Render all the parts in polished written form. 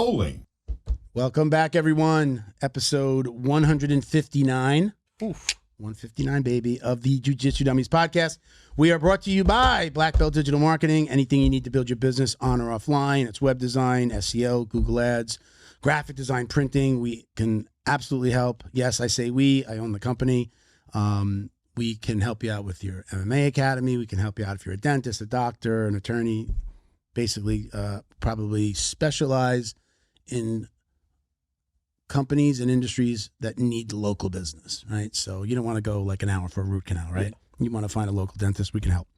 rolling. Welcome back, everyone. Episode 159. Oof. 159, baby, of the Jiu Jitsu Dummies podcast. We are brought to you by Black Belt Digital Marketing. Anything you need to build your business on or offline. It's web design, SEO, Google Ads, graphic design, printing. We can absolutely help. Yes, I say we. I own the company. We can help you out with your MMA academy. We can help you out if you're a dentist, a doctor, an attorney. Basically, probably specialize in companies and industries that need local business, right? So you don't want to go like an hour for a root canal, right? Yeah. You want to find a local dentist, we can help.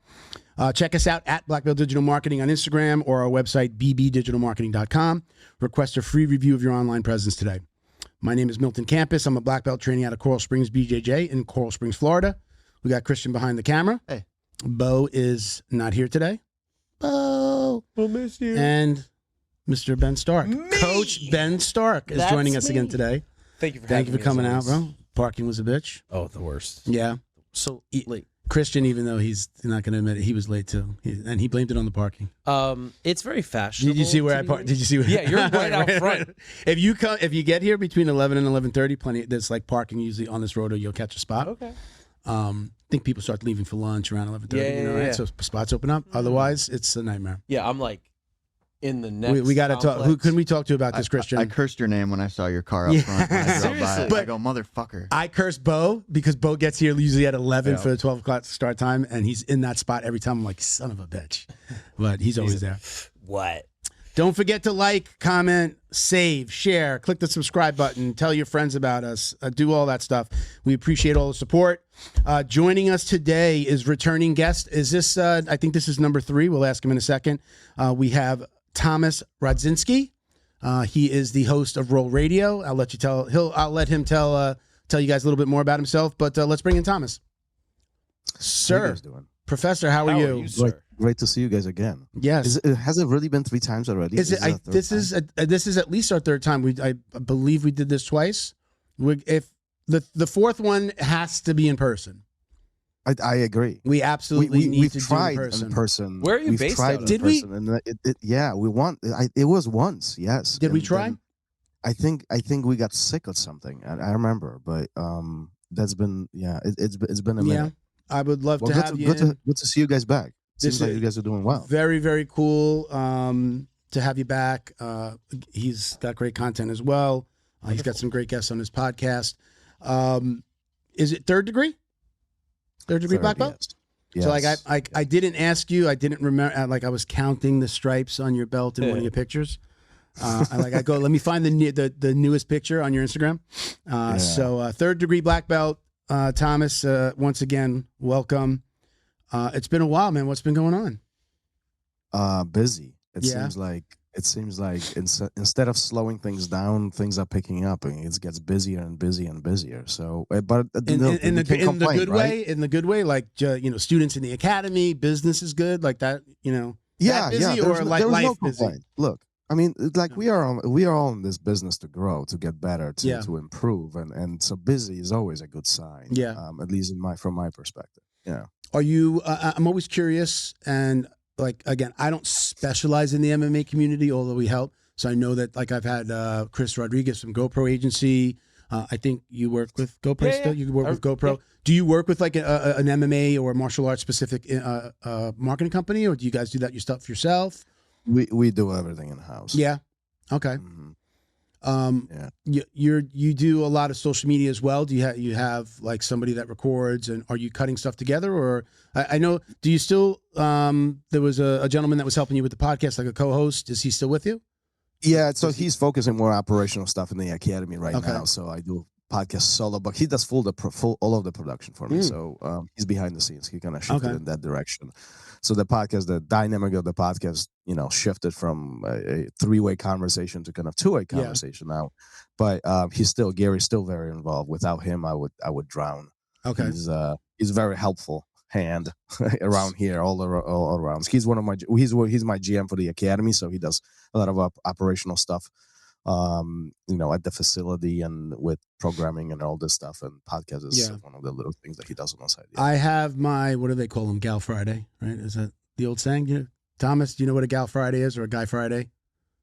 Check us out at Black Belt Digital Marketing on Instagram or our website, bbdigitalmarketing.com. Request a free review of your online presence today. My name is Milton Campus. I'm a black belt training out of Coral Springs, BJJ in Coral Springs, Florida. We got Christian behind the camera. Hey. Bo is not here today. Bo. We'll miss you. And Mr. Ben Stark. Me. Coach Ben Stark is joining us again today. Thank you for coming out, bro. Parking was a bitch. Oh, the worst. Yeah. So late. Christian, even though he's not going to admit it, he was late too. And he blamed it on the parking. It's very fashionable. Did you see where I parked? Did you see where? Yeah, you're right out front. If you get here between 11 and 11:30, plenty. There's like parking usually on this road, or you'll catch a spot. Okay. I think people start leaving for lunch around 11:30. Right? So spots open up. Otherwise, it's a nightmare. Yeah, I'm like in the next. We got to talk. Who can we talk to about this, Christian? I cursed your name when I saw your car up front. When I drove by. But I go, motherfucker. I curse Bo because Bo gets here usually at 11 for the 12 o'clock start time, and he's in that spot every time. I'm like, son of a bitch. But he's always there. What? Don't forget to like, comment, save, share, click the subscribe button, tell your friends about us, do all that stuff. We appreciate all the support. Joining us today is returning guest. Is this, I think this is number 3. We'll ask him in a second. We have Thomas Rozdzynski. He is the host of RõL Radio. I'll let him tell you guys a little bit more about himself, but let's bring in Thomas. Sir, how you guys doing? Professor, how are you? Great to see you guys again. Yes. Has it really been 3 times already? This is at least our 3rd time. I believe we did this twice. If the 4th one has to be in person. I agree. We absolutely need to tried do in person. Where are you based out of? Did we? And we want. It was once. Yes. Did we try? I think we got sick or something. I remember, but that's been it's been a minute. Yeah, I would love to have you. Good to see you guys back. Seems like you guys are doing well. Very, very cool to have you back. He's got great content as well. He's got some great guests on his podcast. Is it 3rd degree? 3rd degree black belt? Yes. So I didn't ask you. I didn't remember. Like I was counting the stripes on your belt in one of your pictures. I go, let me find the newest picture on your Instagram. So 3rd degree black belt. Thomas, once again, welcome. It's been a while, man. What's been going on? Busy. It seems like instead of slowing things down, things are picking up, and it gets busier and busier and busier. So, but in the good way, in the good way, like students in the academy, business is good, like that. Busy or like life no busy. Look, I mean, like we are all in this business to grow, to get better, to improve, and so busy is always a good sign. Yeah. At least from my perspective. Yeah. Are you? I'm always curious, and like again, I don't specialize in the MMA community, although we help. So I know that like I've had Chris Rodriguez from GoPro Agency. I think you work with GoPro still. You work with GoPro. Yeah. Do you work with like an MMA or martial arts specific marketing company, or do you guys do that yourself? We do everything in house. Yeah. Okay. Mm-hmm. You do a lot of social media as well. Do you have like somebody that records, and are you cutting stuff together? Or I know, do you still? There was a gentleman that was helping you with the podcast, like a co-host. Is he still with you? Yeah. So he's focusing more operational stuff in the academy right now. So I do podcast solo, but he does full all of the production for me. So he's behind the scenes. He kind of shifted in that direction. So the podcast, the dynamic of the podcast, shifted from a 3-way conversation to kind of 2-way conversation now. But Gary's still very involved. Without him, I would drown. Okay. He's very helpful hand around here, all around. He's my GM for the academy, so he does a lot of operational stuff. At the facility and with programming and all this stuff, and podcast is one of the little things that he does on the side. I have my, what do they call them? Gal Friday, right? Is that the old saying? Thomas, do you know what a Gal Friday is or a Guy Friday?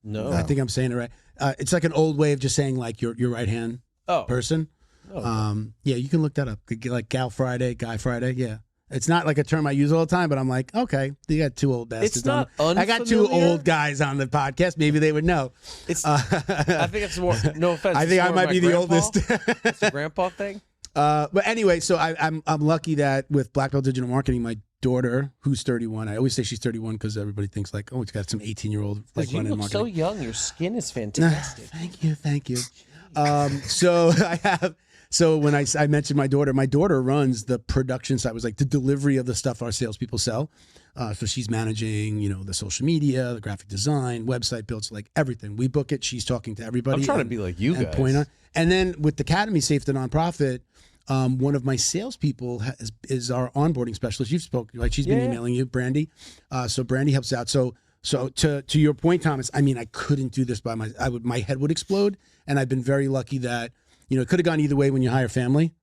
No. I think I'm saying it right. It's like an old way of just saying like your right hand person. Yeah, you can look that up. Like Gal Friday, Guy Friday. Yeah. It's not like a term I use all the time, but I'm like, okay, you got two old bastards. It's not I got two old guys on the podcast. Maybe they would know. I think it's more, no offense. I think I might be the oldest. It's a grandpa thing. But anyway, so I'm lucky that with Black Belt Digital Marketing, my daughter, who's 31, I always say she's 31 because everybody thinks like, oh, it's got some 18-year-old like You running look marketing. so young. Your skin is fantastic. Thank you. So I have. So when I mentioned my daughter runs the production side, was like the delivery of the stuff our salespeople sell. So she's managing, the social media, the graphic design, website builds, like everything. We book it. She's talking to everybody. I'm trying to be like you guys. And then with the Academy Safe, the nonprofit, one of my salespeople is our onboarding specialist. You've spoken, like she's been emailing you, Brandy. So Brandy helps out. So to your point, Thomas, I mean, I couldn't do this by my head would explode. And I've been very lucky that, it could have gone either way when you hire family.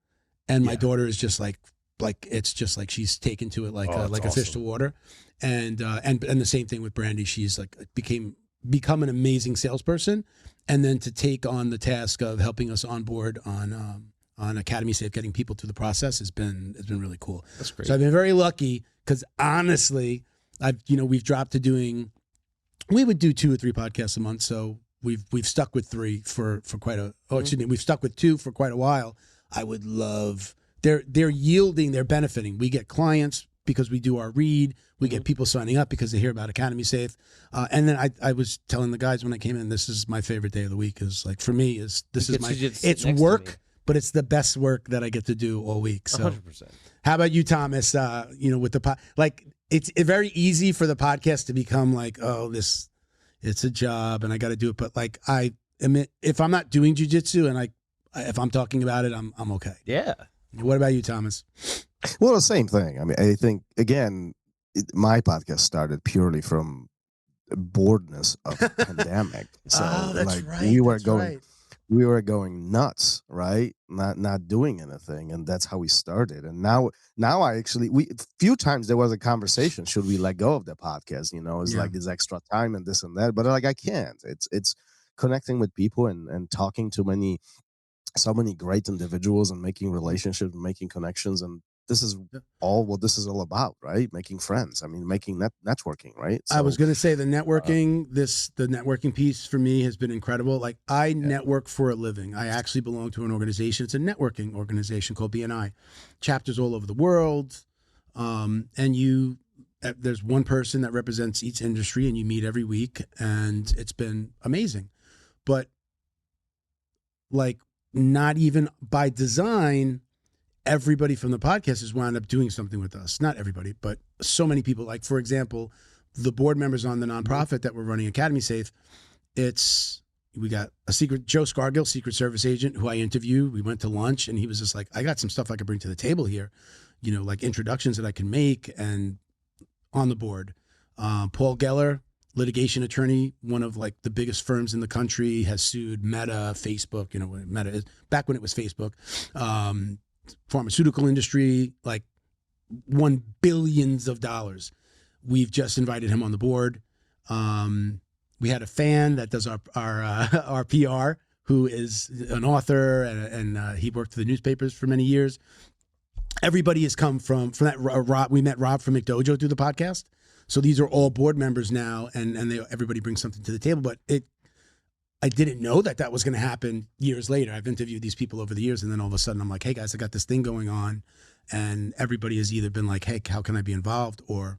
And my daughter is just like it's just like she's taken to it like a fish to water. And the same thing with Brandy. She's like become an amazing salesperson. And then to take on the task of helping us onboard on Academy Safe, getting people through the process has been really cool. That's great. So I've been very lucky because honestly, we've dropped to we would do 2 or 3 podcasts a month. So we've stuck with 3 for quite we've stuck with 2 for quite a while. I would love, they're yielding, they're benefiting. We get clients because we do our read. We get people signing up because they hear about Academy Safe. And then I was telling the guys when I came in, this is my favorite day of the week. Is like, for me, it's work, but it's the best work that I get to do all week. So 100%. How about you, Thomas? With the it's very easy for the podcast to become like, oh, it's a job and I got to do it. But like, I admit, if I'm not doing jiu-jitsu and if I'm talking about it, I'm okay. Yeah. What about you, Thomas? Well, the same thing. I mean, I think, again, my podcast started purely from boredness of the pandemic. So that's right. We were going nuts, right? Not doing anything, and that's how we started. And now I actually, few times there was a conversation: should we let go of the podcast? It's like this extra time and this and that. But like I can't. It's connecting with people and talking to so many great individuals and making relationships, making connections, and this is all what this is all about, right? Making friends. I mean, making networking, right? So, I was going to say the networking, the networking piece for me has been incredible. Like I network for a living. I actually belong to an organization. It's a networking organization called BNI, chapters all over the world. And there's one person that represents each industry and you meet every week and it's been amazing. But like not even by design, everybody from the podcast has wound up doing something with us. Not everybody, but so many people. Like, for example, the board members on the nonprofit that we're running, Academy Safe, we got Joe Scargill, Secret Service agent, who I interviewed. We went to lunch and he was just like, I got some stuff I could bring to the table here, like introductions that I can make and on the board. Paul Geller, litigation attorney, one of like the biggest firms in the country, has sued Meta, Facebook, Meta is back when it was Facebook, pharmaceutical industry, like won billions of dollars. We've just invited him on the board. We had a fan that does our PR, who is an author and he worked for the newspapers for many years. Everybody has come from that. Rob, we met Rob from McDojo through the podcast. So these are all board members now, and everybody brings something to the table. But I didn't know that was going to happen years later. I've interviewed these people over the years, and then all of a sudden I'm like, hey guys, I got this thing going on. And everybody has either been like, hey, how can I be involved? Or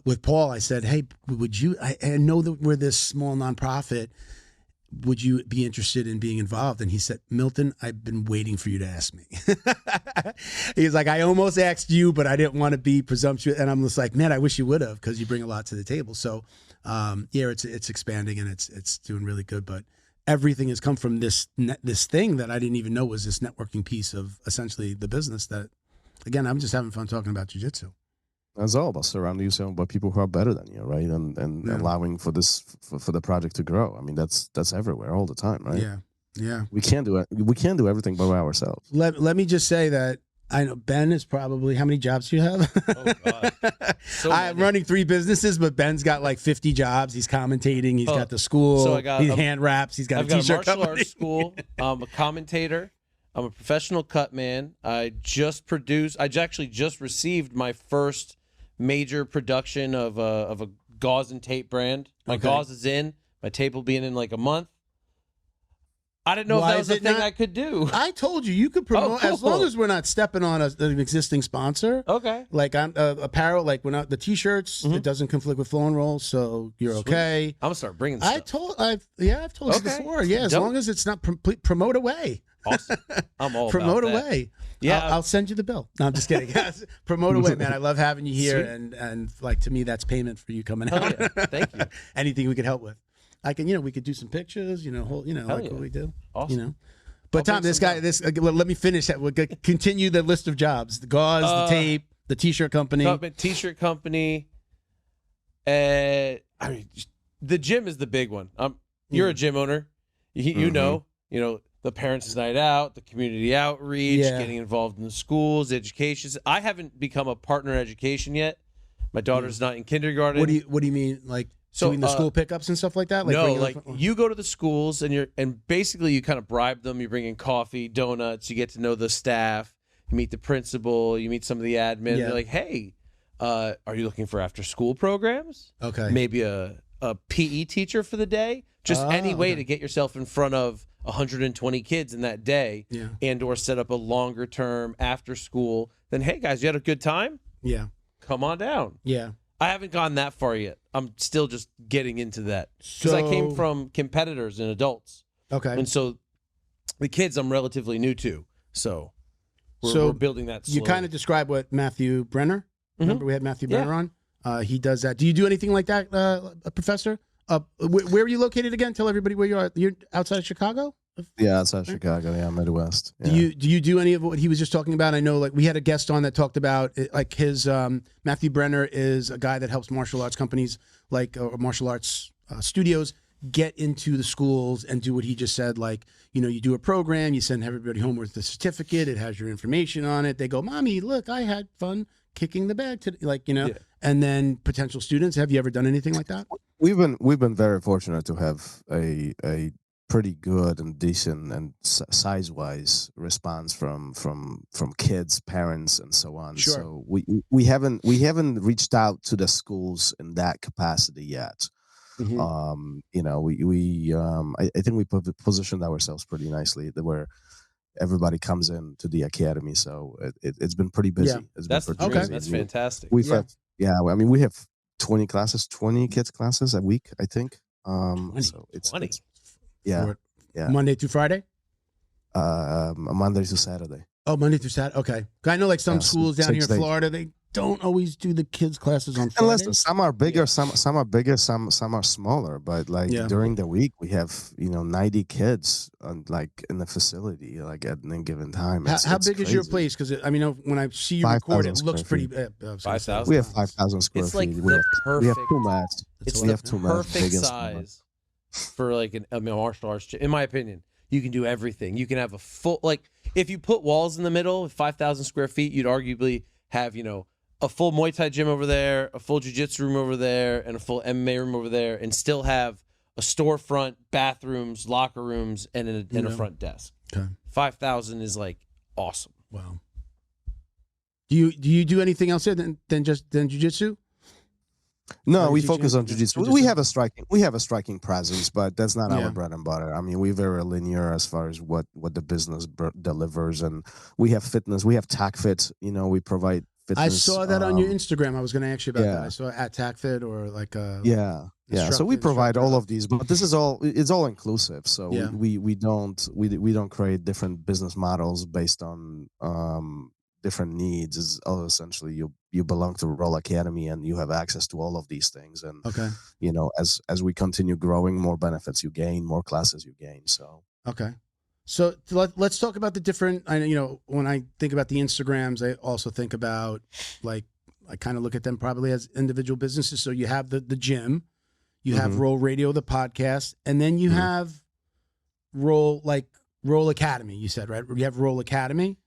with Paul, I said, hey, I know that we're this small nonprofit. Would you be interested in being involved? And he said, Milton, I've been waiting for you to ask me. He's like, I almost asked you, but I didn't want to be presumptuous. And I'm just like, man, I wish you would have, because you bring a lot to the table. So it's expanding and it's doing really good. But everything has come from this thing that I didn't even know was this networking piece of essentially the business that, again, I'm just having fun talking about jiu-jitsu. That's all about surrounding yourself by people who are better than you, right? And allowing for the project to grow. I mean, that's everywhere all the time, right? Yeah. We can't do it. We can't do everything by ourselves. Let me just say that I know Ben is probably, how many jobs do you have? Oh, God. So I'm many. running 3 businesses, but Ben's got like 50 jobs. He's commentating. He's got the school. So I got he hand wraps. He's got I've a got a t-shirt martial company. arts school. I'm a commentator. I'm a professional cut man. I actually just received my first major production of a gauze and tape brand. My gauze is in. My tape will be in like a month. I didn't know if that was a thing I could do. I told you could promote cool. as long as we're not stepping on an existing sponsor. Okay. Like I'm apparel, like we're not the t-shirts. It doesn't conflict with Flow and Roll, so you're okay. I'm gonna start bringing stuff. I've told you before. Yeah, as long as it's not promote away. Awesome. I'm all Promote about that. away. Yeah. I'll send you the bill. No, I'm just kidding. Promote away, man. I love having you here, Sweet. and like to me, that's payment for you coming out. Yeah. Thank you. Anything we could help with. I can, we could do some pictures, like what we do. Awesome. But Tom, let me finish that. We'll continue the list of jobs: the gauze, the tape, the t-shirt company. T-shirt company. The gym is the big one. You're a gym owner. You know, the parents' night out, the community outreach, getting involved in the schools, education. I haven't become a partner in education yet. My daughter's not in kindergarten. What do you mean, like? Doing the school pickups and stuff like that? You go to the schools and basically you kind of bribe them. You bring in coffee, donuts. You get to know the staff. You meet the principal. You meet some of the admin. They're like, hey, are you looking for after school programs? Okay. Maybe a PE teacher for the day. Just any way to get yourself in front of 120 kids in that day, and or set up a longer term after school. Then, hey guys, you had a good time? Yeah. Come on down. Yeah. I haven't gone that far yet. I'm still just getting into that because I came from competitors and adults. Okay. And so the kids I'm relatively new to. So we're building that slowly. You kind of described what Matthew Brenner, remember we had Matthew Brenner on? He does that. Do you do anything like that, Professor? Where are you located again? Tell everybody where you are. You're outside of Chicago? Yeah, outside Chicago. Yeah, Midwest. Yeah. Do you do any of what he was just talking about? I know, like we had a guest on that talked about like his Matthew Brenner is a guy that helps martial arts companies like martial arts studios get into the schools and do what he just said. Like you do a program, you send everybody home with the certificate. It has your information on it. They go, "Mommy, look, I had fun kicking the bag today." And then potential students. Have you ever done anything like that? We've been very fortunate to have a pretty good and decent and size-wise response from kids, parents, and so on. Sure. So we haven't reached out to the schools in that capacity yet. Mm-hmm. I think we positioned ourselves pretty nicely where everybody comes in to the academy. So it's been pretty busy. Yeah. That's fantastic. We have 20 kids classes a week, I think. 20. Yeah. Monday through Friday? Monday to Saturday. Oh, Monday through Saturday. Okay. I know like some schools down here in Florida, they don't always do the kids classes on Fridays. And listen, some are bigger, some are bigger, some are smaller. But during the week, we have 90 kids in the facility at any given time. How big is your place? Because when I see you record, it looks pretty. 5,000. We have 5,000 square feet. It's like we have 2 mats. It's we the have 2 mats, perfect big and small. size for like a martial arts gym. In my opinion, you can do everything. You can have a full if you put walls in the middle, 5,000 square feet, you'd arguably have a full Muay Thai gym over there, a full jiu-jitsu room over there, and a full MMA room over there, and still have a storefront, bathrooms, locker rooms, and a front desk. Okay. 5,000 is awesome. Wow. Do you do anything else here than jiu-jitsu? No, we focus on jiu-jitsu. We have a striking presence, but that's not our bread and butter. I mean, we're very linear as far as what the business delivers, and we have fitness. We have TACFit. We provide fitness. I saw that on your Instagram. I was going to ask you about that. I saw at TACFit or So we provide all of these, but this is it's all inclusive. So we don't create different business models based on different needs. Is essentially you belong to RõL Academy and you have access to all of these things. And as we continue growing, more benefits you gain, more classes you gain. So So let's talk about the different. When I think about the Instagrams, I also think about I kind of look at them probably as individual businesses. So you have the gym, you have RõL Radio, the podcast, and then you have RõL Academy. You said, right? You have RõL Academy,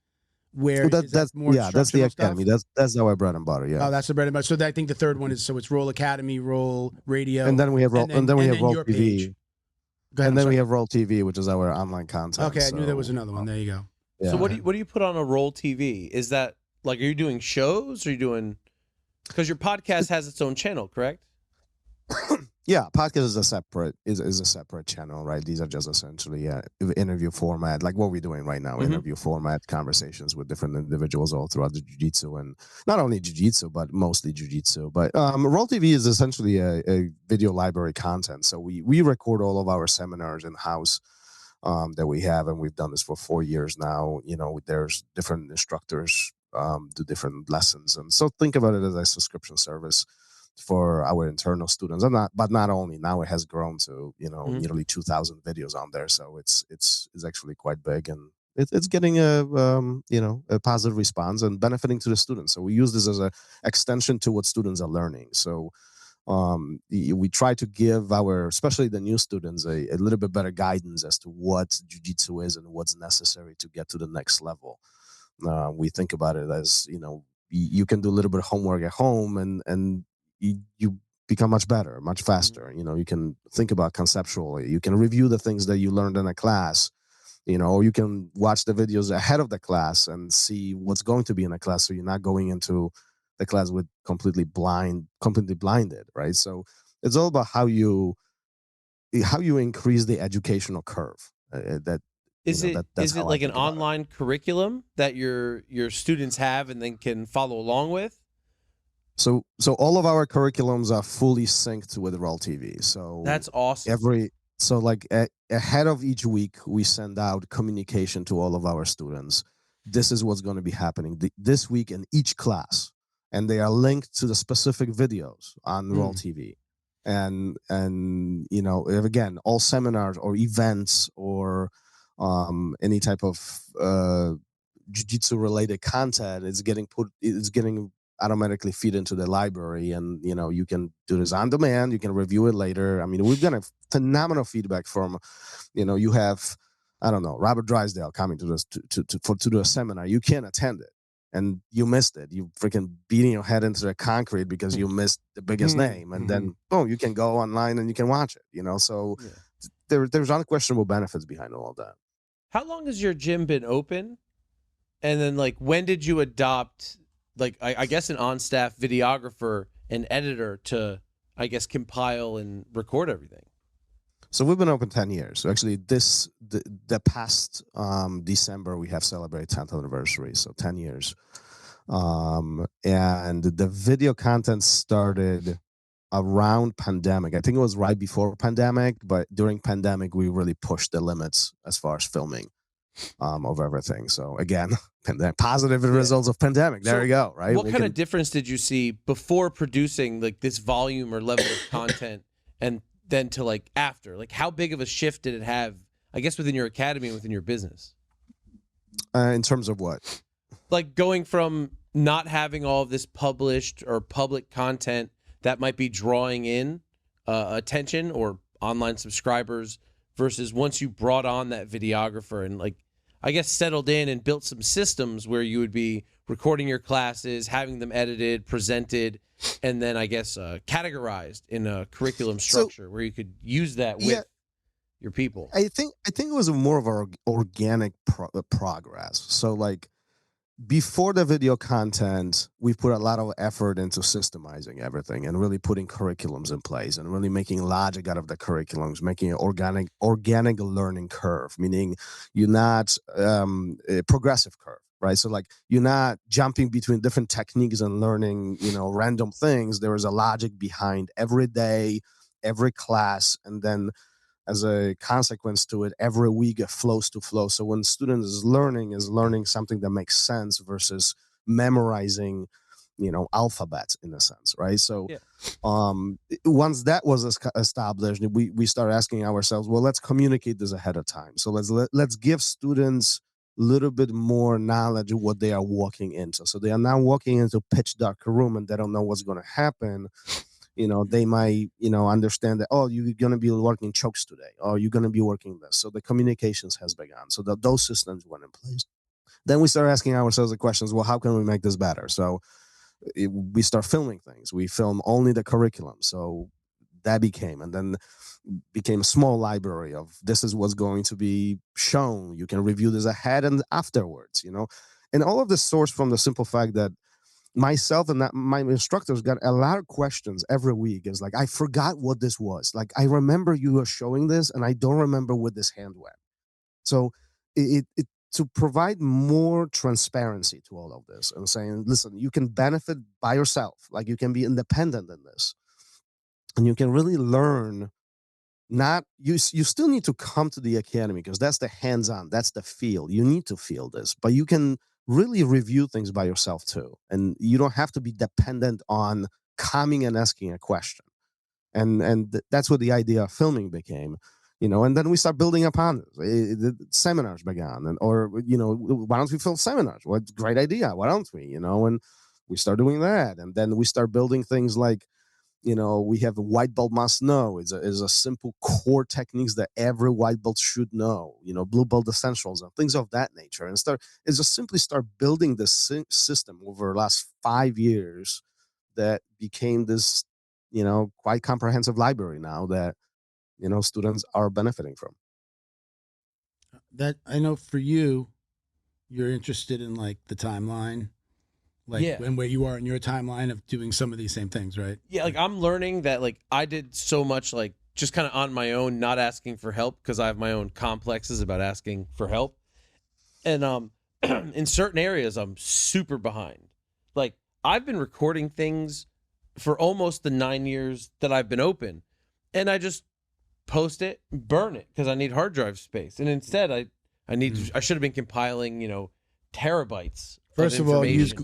where that's more that's the academy. stuff? That's our bread and butter. Yeah. Oh, that's the bread and butter. So I think the third one is it's RõL Academy, RõL Radio, and then we have RõL, and then we have RõL TV. Page. Go ahead, and then we have RõL TV, which is our online content. Okay, I knew there was another one. There you go. Yeah. So what do you put on a RõL TV? Is that like, are you doing shows? Or are you doing, because your podcast has its own channel, correct? Yeah, podcast is a separate channel, right? These are just essentially interview format, like what we're doing right now. Interview format conversations with different individuals all throughout the jiu-jitsu, and not only jiu-jitsu but mostly jiu-jitsu. But RõL TV is essentially a video library content. So we record all of our seminars in house that we have, and we've done this for 4 years now. You know, there's different instructors do different lessons, and so think about it as a subscription service for our internal students. But not only, now it has grown to nearly 2,000 videos on there, so it's actually quite big, and it's getting a positive response and benefiting to the students. So we use this as an extension to what students are learning. So we try to give especially the new students a little bit better guidance as to what jiu-jitsu is and what's necessary to get to the next level. We think about it as, you can do a little bit of homework at home and you become much better, much faster. You can think about conceptually. You can review the things that you learned in a class, or you can watch the videos ahead of the class and see what's going to be in a class, so you're not going into the class with completely blinded, right? So it's all about how you increase the educational curve. Is it like an online curriculum that your students have and then can follow along with? So all of our curriculums are fully synced with RõL TV. So that's awesome. Ahead of each week, we send out communication to all of our students. This is what's going to be happening this week in each class, and they are linked to the specific videos on RõL TV. And again, all seminars or events or any type of jiu-jitsu related content is getting automatically feed into the library, and you can do this on demand. You can review it later. I mean, we've got a phenomenal feedback from, you have, I don't know, Robert Drysdale coming to this to do a seminar. You can't attend it, and you missed it. You freaking beating your head into the concrete because you missed the biggest name, and then boom, you can go online and you can watch it. So there's unquestionable benefits behind all of that. How long has your gym been open? And then, like, when did you adopt, like, I guess an on-staff videographer and editor to, I guess, compile and record everything? So we've been open 10 years. So actually the past December, we have celebrated 10th anniversary. So 10 years. And the video content started around pandemic. I think it was right before pandemic, but during pandemic, we really pushed the limits as far as filming of everything. So again, positive results of pandemic. There you go, right? What kind of difference did you see before producing like this volume or level of content, and then to like after? Like, how big of a shift did it have, I guess, within your academy and within your business? In terms of what? Like going from not having all of this published or public content that might be drawing in attention or online subscribers, versus once you brought on that videographer and, like, I guess, settled in and built some systems where you would be recording your classes, having them edited, presented, and then, I guess, categorized in a curriculum structure where you could use that with your people. I think it was more of our organic progress. So, like, before the video content, we put a lot of effort into systemizing everything and really putting curriculums in place and really making logic out of the curriculums, making an organic learning curve, meaning you're not a progressive curve, right? So, like, you're not jumping between different techniques and learning, random things. There is a logic behind every day, every class, and then as a consequence to it, every week it flows to flow. So when students is learning something that makes sense versus memorizing, alphabet in a sense, right? So once that was established, we start asking ourselves, well, let's communicate this ahead of time. So let's give students a little bit more knowledge of what they are walking into. So they are not walking into pitch dark room and they don't know what's going to happen. They might, understand that, oh, you're going to be working chokes today, or you're going to be working this. So the communications has begun. So those systems went in place. Then we start asking ourselves the questions, well, how can we make this better? So we start filming things. We film only the curriculum. So that became a small library of this is what's going to be shown. You can review this ahead and afterwards, And all of this sourced from the simple fact that myself and my instructors got a lot of questions every week. It's like, I forgot what this was. Like, I remember you were showing this and I don't remember what this hand went. So it to provide more transparency to all of this and saying, listen, you can benefit by yourself. Like, you can be independent in this. And you can really learn. You still need to come to the academy because that's the hands-on, that's the feel. You need to feel this, but you can really review things by yourself too. And you don't have to be dependent on coming and asking a question. And that's what the idea of filming became, and then we start building upon it. Seminars began, why don't we film seminars? What great idea. Why don't we, and we start doing that. And then we start building things like, we have a white belt must know. Is a simple core techniques that every white belt should know. Blue belt essentials and things of that nature. And just simply start building this system over the last 5 years that became this, quite comprehensive library now that, students are benefiting from. That I know for you, you're interested in like the timeline. And where you are in your timeline of doing some of these same things, right? Yeah, like I'm learning that like I did so much like just kind of on my own, not asking for help because I have my own complexes about asking for help. And in certain areas, I'm super behind. Like I've been recording things for almost the 9 years that I've been open, and I just post it, burn it because I need hard drive space. And instead, I should have been compiling, terabytes. First of all, use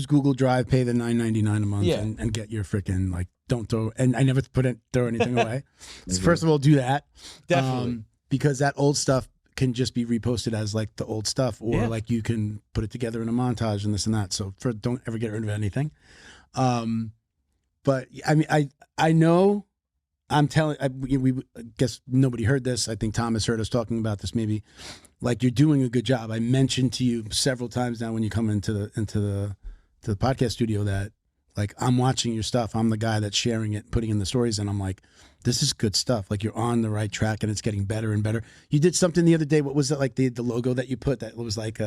Google Drive, pay the $9.99 a month, and get your freaking don't throw. And I never throw anything away. So first of all, do that. Definitely, because that old stuff can just be reposted as like the old stuff, or like you can put it together in a montage and this and that. So don't ever get rid of anything. But I mean, I know. I'm telling. I guess nobody heard this. I think Thomas heard us talking about this. Maybe, like you're doing a good job. I mentioned to you several times now when you come into the podcast studio that like I'm watching your stuff. I'm the guy that's sharing it, putting in the stories, and I'm like, this is good stuff. Like you're on the right track, and it's getting better and better. You did something the other day. What was it like the logo that you put? That was like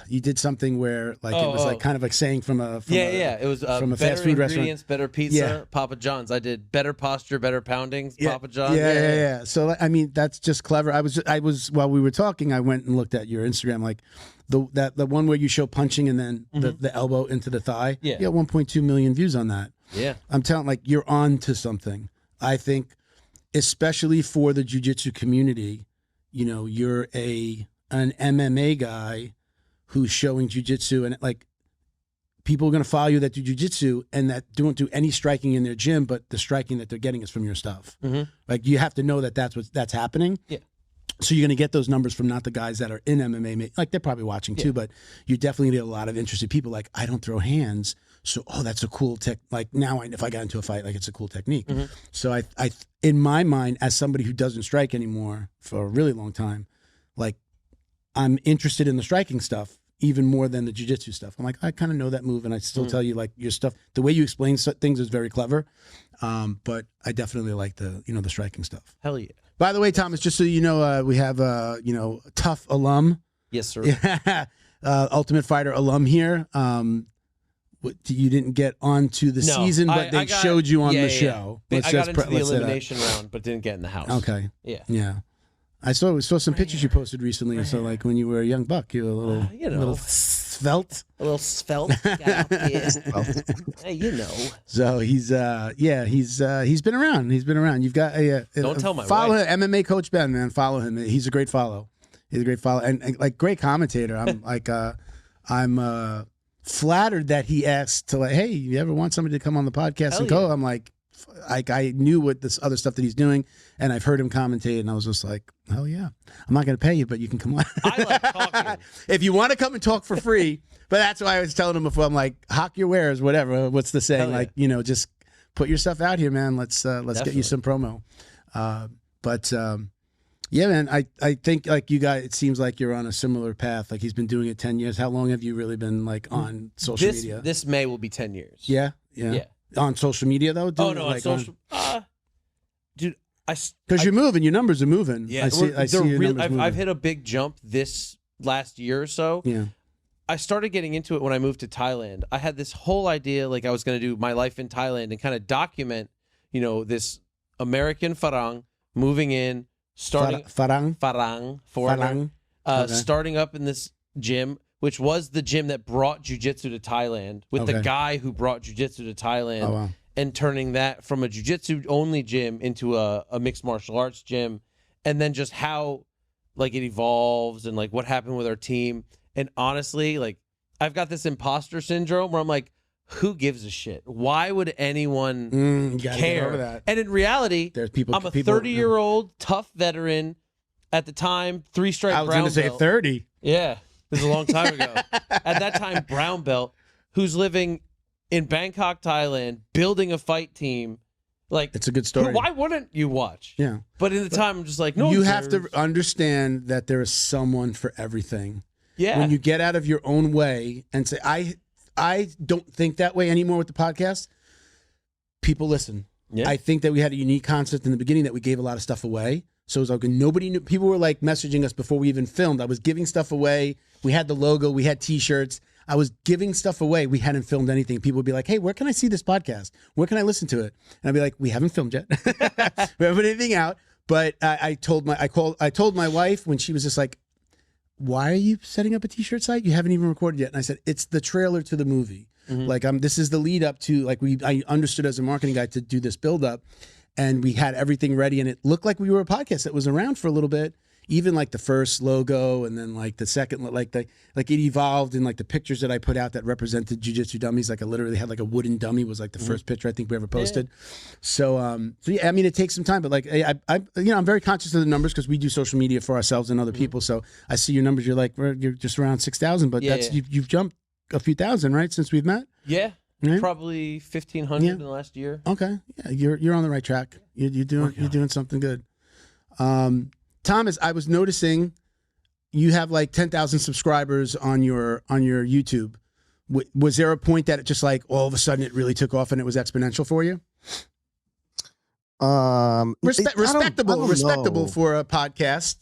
you did something where like it was like kind of like saying from a it was from a better fast food ingredients, restaurant, better pizza, Papa John's. I did better posture, better pounding, Papa John's. Yeah. So I mean, that's just clever. I was while we were talking, I went and looked at your Instagram, like the one where you show punching and then the elbow into the thigh. Yeah, 1.2 million views on that. Yeah, I'm telling, like you're on to something. I think, especially for the jiu-jitsu community, you're an MMA guy who's showing jiu-jitsu, and like people are going to follow you that do jiu-jitsu and that don't do any striking in their gym, but the striking that they're getting is from your stuff. Like you have to know that that's happening. Yeah. So you're going to get those numbers from not the guys that are in MMA, like they're probably watching too, but you definitely get a lot of interested people. Like I don't throw hands, so that's a cool tech. Like now, if I got into a fight, like it's a cool technique. So I, in my mind, as somebody who doesn't strike anymore for a really long time, like I'm interested in the striking stuff even more than the jiu-jitsu stuff. I'm like, I kind of know that move, and I still tell you like your stuff. The way you explain things is very clever, but I definitely like the the striking stuff. Hell yeah! By the way, Thomas, just so you know, we have tough alum. Yes, sir. Ultimate Fighter alum here. You didn't get onto the season, but they showed you on the show. I got into the elimination round, but didn't get in the house. Okay. Yeah. I saw some pictures you posted recently. So like when you were a young buck, you were a little, little svelte. A little svelte. Hey, So he's been around. He's been around. You've got don't tell my follow wife. him, MMA Coach Ben, man. Follow him. He's a great follow. He's a great follow, and like great commentator. I'm like I'm flattered that he asked to like, hey, you ever want somebody to come on the podcast and go? I'm like I knew what this other stuff that he's doing, and I've heard him commentate, and I was just like, hell yeah. I'm not going to pay you, but you can come on. I like talking. If you want to come and talk for free, but that's why I was telling him before, I'm like, hawk your wares, whatever. What's the saying? Like, just put your stuff out here, man. Let's get you some promo. But Yeah, man. I think like you guys, it seems like you're on a similar path. Like he's been doing it 10 years. How long have you really been like on social media? This May will be 10 years. Yeah. On social media though? Oh no, on social. Dude, because you're moving, your numbers are moving. Yeah, I see your numbers moving. I've hit a big jump this last year or so. Yeah. I started getting into it when I moved to Thailand. I had this whole idea, like I was going to do my life in Thailand and kind of document, this American Farang moving in, starting Farang. starting up in this gym, which was the gym that brought jiu-jitsu to Thailand, with the guy who brought jiu-jitsu to Thailand. Oh, wow. And turning that from a jiu-jitsu only gym into a mixed martial arts gym, and then just how like it evolves and like what happened with our team. And honestly, like I've got this imposter syndrome where I'm like, who gives a shit? Why would anyone care? That. And in reality, there's people. I'm a 30-year-old tough veteran at the time, 3-stripe brown belt. I was going to say 30. Yeah, this is a long time ago. At that time, brown belt, who's living in Bangkok, Thailand, building a fight team. Like, it's a good story. Why wouldn't you watch? Yeah. But in the time, I'm just like, no. You have to understand that there is someone for everything. Yeah. When you get out of your own way and say, I don't think that way anymore with the podcast, people listen. Yeah. I think that we had a unique concept in the beginning that we gave a lot of stuff away. So it was like nobody knew. People were like messaging us before we even filmed. I was giving stuff away. We had the logo. We had T-shirts. I was giving stuff away. We hadn't filmed anything. People would be like, hey, where can I see this podcast? Where can I listen to it? And I'd be like, we haven't filmed yet. We haven't put anything out. But I told my wife when she was just like, why are you setting up a T-shirt site? You haven't even recorded yet. And I said, it's the trailer to the movie. Mm-hmm. Like this is the lead up to, like I understood as a marketing guy to do this build up, and we had everything ready, and it looked like we were a podcast that was around for a little bit. Even like the first logo, and then like the second, like it evolved in like the pictures that I put out that represented Jiu Jitsu Dummies. Like I literally had like a wooden dummy was like the first picture I think we ever posted. Yeah. So yeah, I mean it takes some time, but like I'm very conscious of the numbers because we do social media for ourselves and other people. So I see your numbers. You're just around 6,000, but you've jumped a few thousand, right, since we've met. Yeah. Right? Probably 1,500 in the last year. Okay, yeah, you're on the right track. You're doing something good. Thomas, I was noticing you have like 10,000 subscribers on your YouTube. Was there a point that it just like all of a sudden it really took off and it was exponential for you? Respectable for a podcast,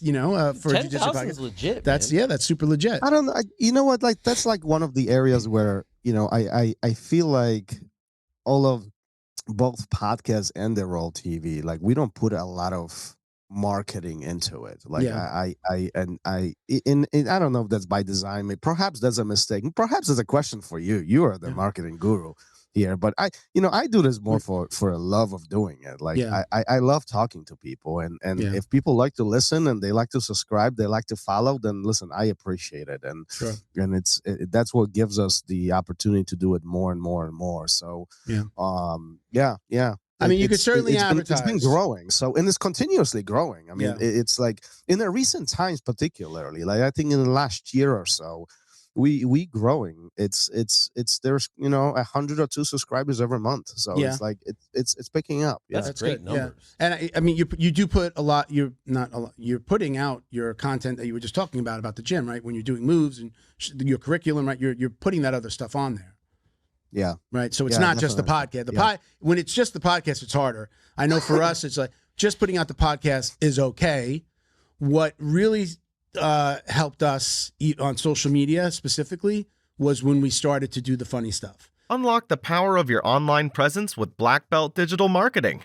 for a jiu-jitsu podcast. Is legit. That's super legit. I don't know. You know what? Like that's like one of the areas where I feel like all of both podcasts and the RõL TV, like we don't put a lot of marketing into it. Like I don't know if that's by design. Perhaps that's a mistake. Perhaps it's a question for you. You are the marketing guru here, but I do this more for a love of doing it. Like I love talking to people, and if people like to listen and they like to subscribe, they like to follow, then listen, I appreciate it, and that's what gives us the opportunity to do it more and more and more. So I mean, you could certainly advertise. It's been growing, and it's continuously growing. I mean, it's like in the recent times, particularly, like I think in the last year or so, we growing. It's there's 100 or 2 subscribers every month, so it's like it's picking up. That's great numbers. Yeah. And I mean, you do put a lot. You're putting out your content that you were just talking about the gym, right? When you're doing moves and your curriculum, right? You're putting that other stuff on there. Yeah. Right. So it's not just the podcast. When it's just the podcast, it's harder. I know for us, it's like just putting out the podcast is okay. What really helped us on social media specifically was when we started to do the funny stuff. Unlock the power of your online presence with Black Belt Digital Marketing.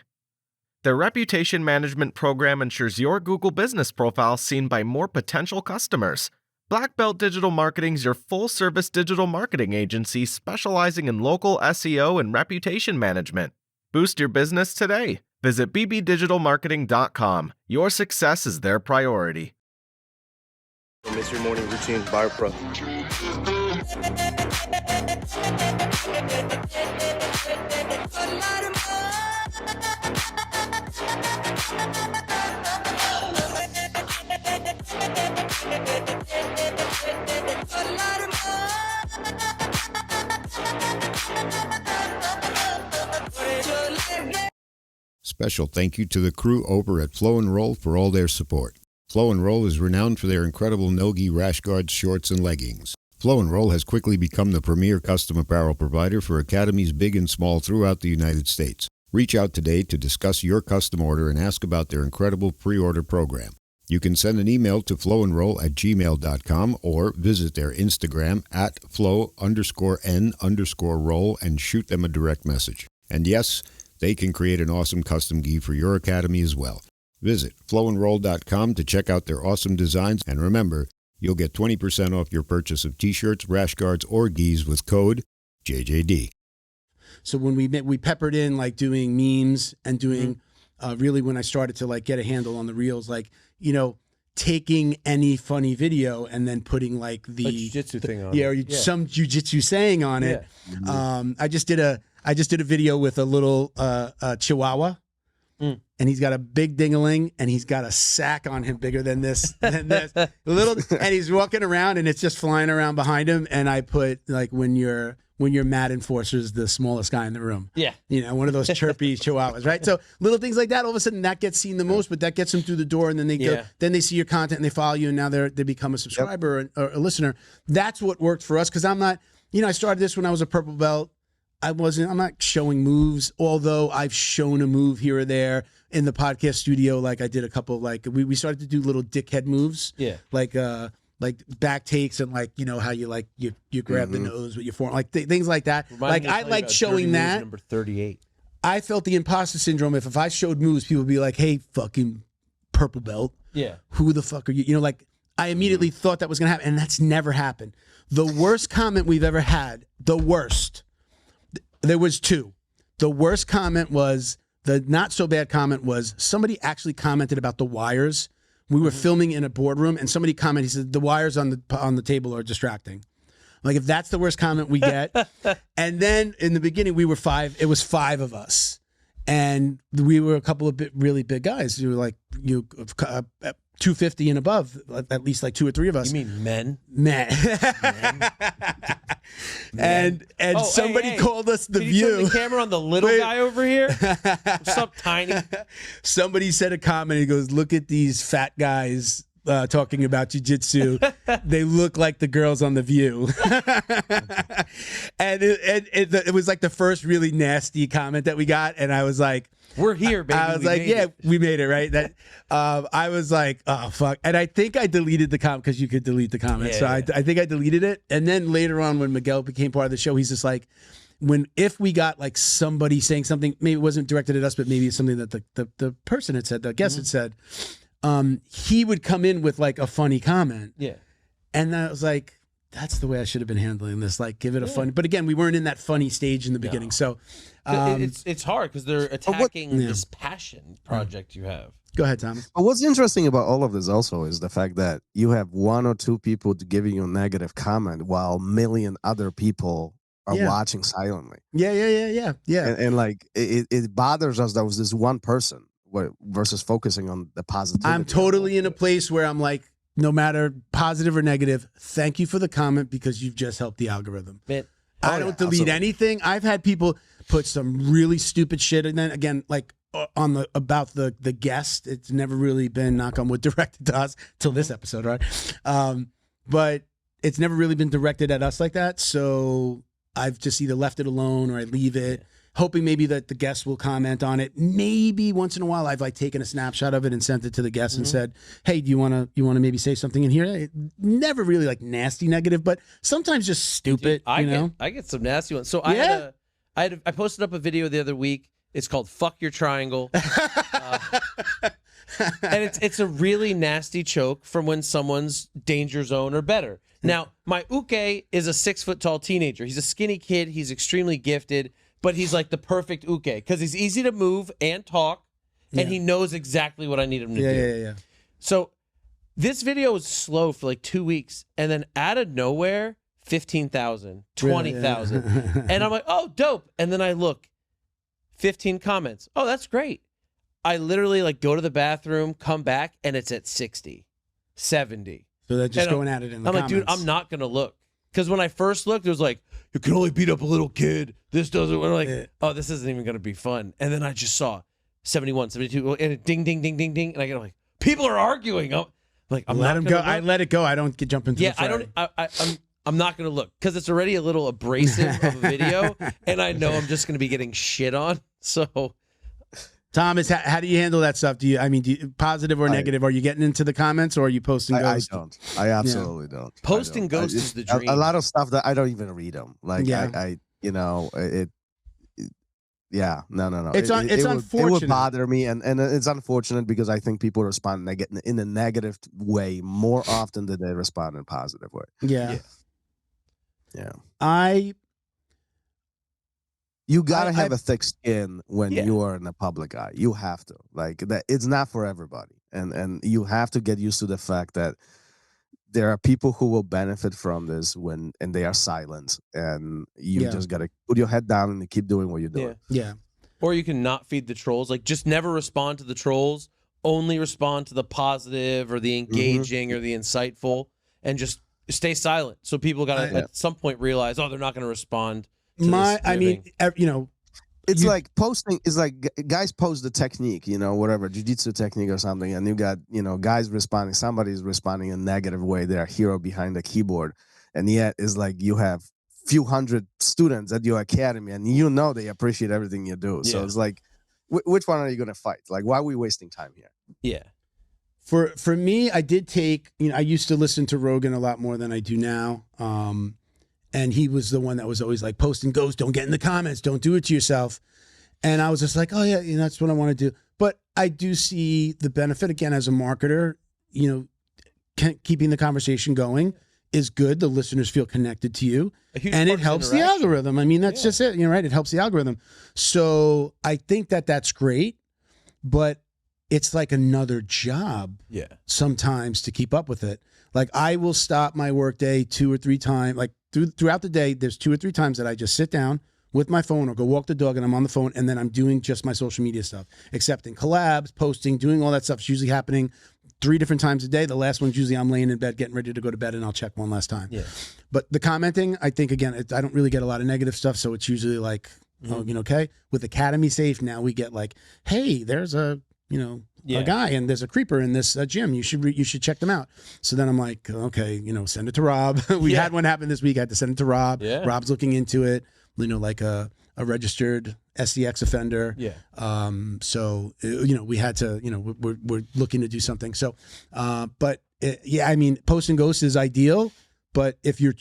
Their reputation management program ensures your Google business profile seen by more potential customers. Black Belt Digital Marketing is your full-service digital marketing agency specializing in local SEO and reputation management. Boost your business today. Visit bbdigitalmarketing.com. Your success is their priority. Miss your morning routine, BioPro. Special thank you to the crew over at Flow and Roll for all their support. Flow and RõL is renowned for their incredible no-gi rash guards, shorts, and leggings. Flow and RõL has quickly become the premier custom apparel provider for academies big and small throughout the United States. Reach out today to discuss your custom order and ask about their incredible pre-order program. You can send an email to flowandroll@gmail.com or visit their Instagram @flow_n_roll and shoot them a direct message. And yes, they can create an awesome custom gi for your academy as well. Visit flowandroll.com to check out their awesome designs, and remember, you'll get 20% off your purchase of t-shirts, rash guards, or gis with code JJD. So when we peppered in like doing memes and doing really when I started to like get a handle on the reels, like, you know, taking any funny video and then putting like the jiu-jitsu thing on or it. some jiu-jitsu saying on it. I just did a video with a little Chihuahua. And he's got a big dingaling, and he's got a sack on him bigger than this, little, and he's walking around, and it's just flying around behind him. And I put like when your Mad Enforcer's the smallest guy in the room, you know, one of those chirpy Chihuahuas, right? So little things like that, all of a sudden that gets seen the most, but that gets them through the door, and then they go, then they see your content and they follow you, and now they become a subscriber or a listener. That's what worked for us, because I'm not, you know, I started this when I was a purple belt. I'm not showing moves, although I've shown a move here or there in the podcast studio. Like I did a couple, like we started to do little dickhead moves. Like back takes and like, you know, how you like, you grab the nose with your forearm, like things like that. Like I like showing that. Number 38. I felt the imposter syndrome. If I showed moves, people would be like, hey, fucking purple belt. Who the fuck are you? You know, like I immediately thought that was going to happen, and that's never happened. The worst comment we've ever had, the worst. There was two. The worst comment was, the not so bad comment was, somebody actually commented about the wires. We were filming in a boardroom, and somebody commented, he said, the wires on the table are distracting. Like, if that's the worst comment we get. And then in the beginning, it was 5 of us. And we were a couple of really big guys. We were like, 250 and above, at least like 2 or 3 of us. You mean men? Men. And somebody called us the View. Can you turn the camera on the little guy over here? What's up, Tiny? Somebody said a comment. He goes, "Look at these fat guys talking about jiu-jitsu. They look like the girls on the View." And it was like the first really nasty comment that we got, and I was like, "We're here, baby." I was like, "Yeah, we made it, right?" That I was like, "Oh fuck!" And I think I deleted the comment, because you could delete the comment. I think I deleted it. And then later on, when Miguel became part of the show, he's just like, if we got like somebody saying something, maybe it wasn't directed at us, but maybe it's something that the person had said, the guest had said, he would come in with like a funny comment. And I was like, that's the way I should have been handling this. Like, give it a fun. But again, we weren't in that funny stage in the beginning. So it's hard, because they're attacking this passion project you have. Go ahead, Thomas. But what's interesting about all of this also is the fact that you have 1 or 2 people giving you a negative comment while a million other people are watching silently. Yeah. And like, it bothers us that was this one person versus focusing on the positivity. I'm totally in a place where I'm like, no matter positive or negative, thank you for the comment, because you've just helped the algorithm. I don't delete anything. I've had people put some really stupid shit, and then again, like about the guest, it's never really been, knock on wood, directed to us till this episode, right? But it's never really been directed at us like that. So I've just either left it alone or I leave it, hoping maybe that the guest will comment on it. Maybe once in a while I've like taken a snapshot of it and sent it to the guest and said, "Hey, do you want to maybe say something in here?" Never really like nasty negative, but sometimes just stupid. Dude, I get some nasty ones. So I posted up a video the other week. It's called "Fuck Your Triangle," and it's a really nasty choke from when someone's danger zone or better. Now, my uke is a 6-foot-tall teenager. He's a skinny kid. He's extremely gifted. But he's like the perfect uke, because he's easy to move and talk, and he knows exactly what I need him to do. Yeah. So this video was slow for like 2 weeks, and then out of nowhere, 15,000, 20,000. And I'm like, oh, dope. And then I look, 15 comments. Oh, that's great. I literally like go to the bathroom, come back, and it's at 60, 70. So they're just going at it in the comments. I'm like, dude, I'm not going to look. Because when I first looked, it was like, you can only beat up a little kid. This doesn't. We're like, oh, this isn't even going to be fun. And then I just saw 71, 72, and it ding, ding, ding, ding, ding. And I get like, people are arguing. Like, I'm let not him gonna go. look. I let it go. I don't jump into the fray. I'm not going to look because it's already a little abrasive of a video, and I know I'm just going to be getting shit on. So, Thomas, how do you handle that stuff? Do you positive or negative? Are you getting into the comments or are you posting ghost? I don't. I absolutely don't. Posting ghost is the dream. A lot of stuff that I don't even read them. Like, Yeah. Yeah, no. It's unfortunate. It would bother me, and it's unfortunate because I think people respond in a negative way more often than they respond in a positive way. Yeah. You gotta have a thick skin when you are in the public eye. You have to. Like that. It's not for everybody, and you have to get used to the fact that there are people who will benefit from this and they are silent, and you just gotta put your head down and keep doing what you're doing. Yeah. Or you can not feed the trolls. Like, just never respond to the trolls. Only respond to the positive or the engaging or the insightful, and just stay silent. So people gotta at some point realize, they're not gonna respond. It's like posting is like guys post the technique, whatever, jiu-jitsu technique or something, and you got, guys responding, somebody's responding in a negative way. They're a hero behind the keyboard. And yet it's like you have few hundred students at your academy and they appreciate everything you do. So it's like, which one are you going to fight? Like, why are we wasting time here? Yeah. For me, I did take, I used to listen to Rogan a lot more than I do now. And he was the one that was always like, posting ghost, don't get in the comments, don't do it to yourself. And I was just like, oh yeah, that's what I want to do. But I do see the benefit, again, as a marketer, keeping the conversation going is good. The listeners feel connected to you. And it helps the algorithm. I mean, that's just it, right? It helps the algorithm. So I think that's great, but it's like another job sometimes to keep up with it. Like, I will stop my workday 2 or 3 times, like throughout the day, there's 2 or 3 times that I just sit down with my phone or go walk the dog and I'm on the phone, and then I'm doing just my social media stuff, accepting collabs, posting, doing all that stuff. It's usually happening 3 different times a day. The last one's usually I'm laying in bed, getting ready to go to bed, and I'll check one last time. Yeah. But the commenting, I think, again, I don't really get a lot of negative stuff, so it's usually like, okay. With Academy Safe, now we get like, hey, there's a guy and there's a creeper in this gym. You should check them out. So then I'm like, okay, send it to Rob. We had one happen this week. I had to send it to Rob. Yeah. Rob's looking into it. Like a registered SCX offender. Yeah. So we had to, we're looking to do something. So, but posting ghosts is ideal. But if you're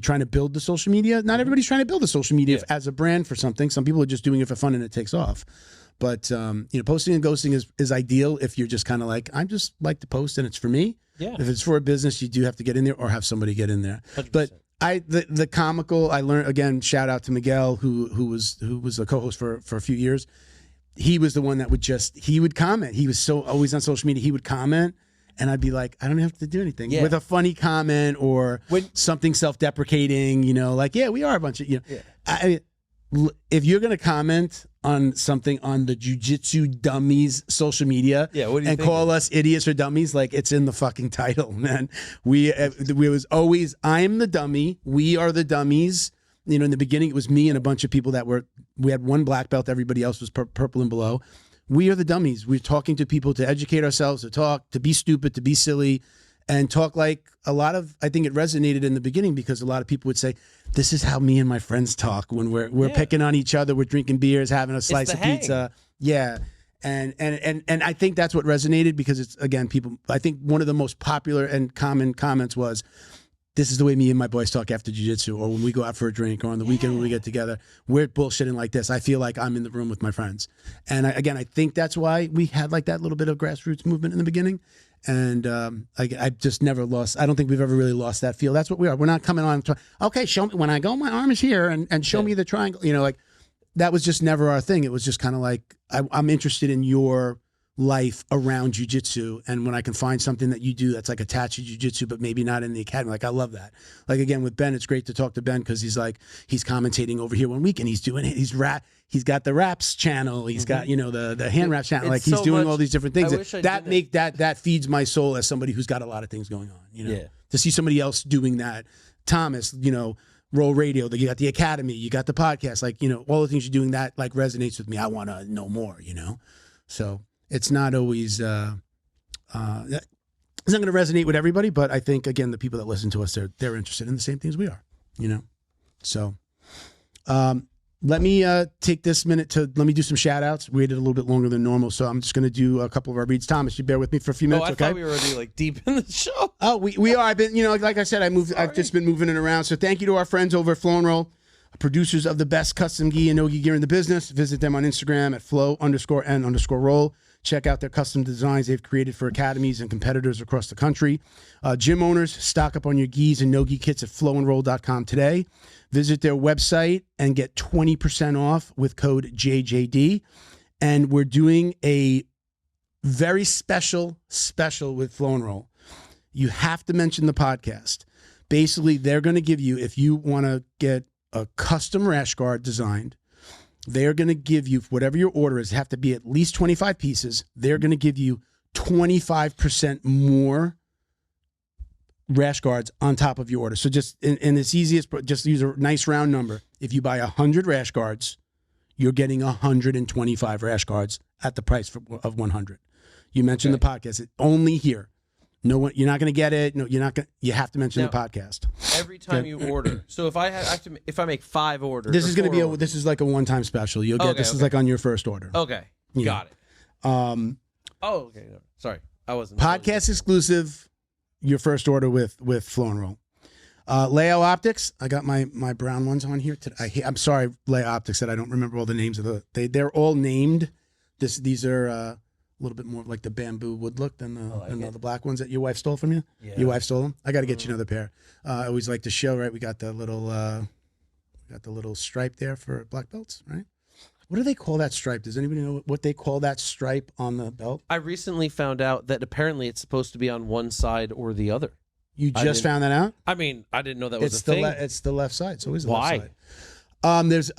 trying to build the social media, not everybody's trying to build the social media as a brand for something. Some people are just doing it for fun and it takes off. But posting and ghosting is ideal if you're just kind of like, I just like to post and it's for me. Yeah. If it's for a business, you do have to get in there or have somebody get in there. 100%. But the comical, I learned, again, shout out to Miguel, who was a co-host for a few years. He was the one that he would comment. He was always on social media. He would comment and I'd be like, I don't have to do anything with a funny comment or something self-deprecating, like, we are a bunch of, if you're going to comment on something on the Jiu Jitsu Dummies social media and call us idiots or dummies, like, it's in the fucking title, man. We was always, I'm the dummy. We are the dummies. In the beginning, it was me and a bunch of people we had one black belt. Everybody else was purple and below. We are the dummies. We're talking to people to educate ourselves, to be stupid, to be silly, and talk like I think it resonated in the beginning because a lot of people would say, this is how me and my friends talk when we're picking on each other, we're drinking beers, having a slice of pizza. Yeah. And I think that's what resonated because it's, again, I think one of the most popular and common comments was, this is the way me and my boys talk after jiu-jitsu, or when we go out for a drink, or on the weekend when we get together, we're bullshitting like this. I feel like I'm in the room with my friends. And I think that's why we had like that little bit of grassroots movement in the beginning. And I just never lost. I don't think we've ever really lost that feel. That's what we are. We're not coming on. Okay, show me when I go. My arm is here, and show me the triangle. That was just never our thing. It was just kind of like I'm interested in your life around jiu-jitsu, and when I can find something that you do that's like attached to jiu-jitsu but maybe not in the academy, like, I love that. Like, again, with Ben, it's great to talk to Ben because he's commentating over here one week and he's got the raps channel, he's got the hand raps channel, like, he's doing all these different things that feeds my soul as somebody who's got a lot of things going on, to see somebody else doing that. Thomas, RõL Radio, you got the academy, you got the podcast, like, all the things you're doing, that like resonates with me. I want to know more, so it's not always It's not going to resonate with everybody, but I think, again, the people that listen to us, they're interested in the same things we are, So let me take this minute to let me do some shout outs. We waited a little bit longer than normal, so I'm just going to do a couple of our reads. Thomas, you bear with me for a few minutes, I thought we were already like deep in the show. Oh, we are. I've been, like I said, I've just been moving it around. So thank you to our friends over at RõL, producers of the best custom gi and no-gi gear in the business. Visit them on Instagram at flow_n_roll. Check out their custom designs they've created for academies and competitors across the country. Gym owners, stock up on your gis and no-gi kits at flowandroll.com today. Visit their website and get 20% off with code JJD. And we're doing a very special with Flow and Roll. You have to mention the podcast. Basically, they're going to give you, if you want to get a custom rash guard designed, they're going to give you, whatever your order is, have to be at least 25 pieces. They're going to give you 25% more rash guards on top of your order. So just in its easiest, just use a nice round number. If you buy 100 rash guards, you're getting 125 rash guards at the price of 100. You mentioned the podcast. It's only here. No one, you're not going to get it. No, you're not going. You have to mention the podcast every time you order. So if I make 5 orders, this is going to be this is like a one-time special. You'll get this is like on your first order. Okay, got it. Okay. No, sorry, I wasn't. Podcast exclusive. Your first order with Flow and Roll. Leo Optics. I got my brown ones on here today. I'm sorry, Leo Optics, that I don't remember all the names of they're all named. These are a little bit more like the bamboo wood look than the black ones that your wife stole from you. Yeah. Your wife stole them. I got to get you another pair. I always like to show, right? We got the little stripe there for black belts, right? What do they call that stripe? Does anybody know what they call that stripe on the belt? I recently found out that apparently it's supposed to be on one side or the other. You just found that out? I mean, I didn't know that was a thing. It's the left side. It's always the why? left side. There's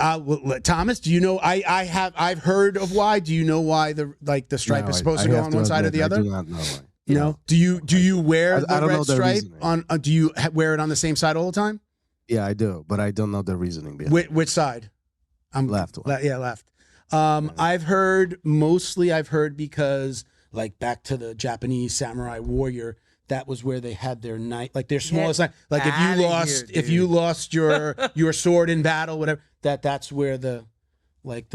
Thomas. Do you know? I've heard of why. Do you know why the stripe is supposed to go on one side or the other? I do not know why. No. Do you wear the red stripe reasoning. on? Do you wear it on the same side all the time? Yeah, I do, but I don't know the reasoning behind it. Which side? I'm left. Left. I've heard because like back to the Japanese samurai warrior, that was where they had their knife, like their smallest knife. Like if you lost your sword in battle, whatever, that's where the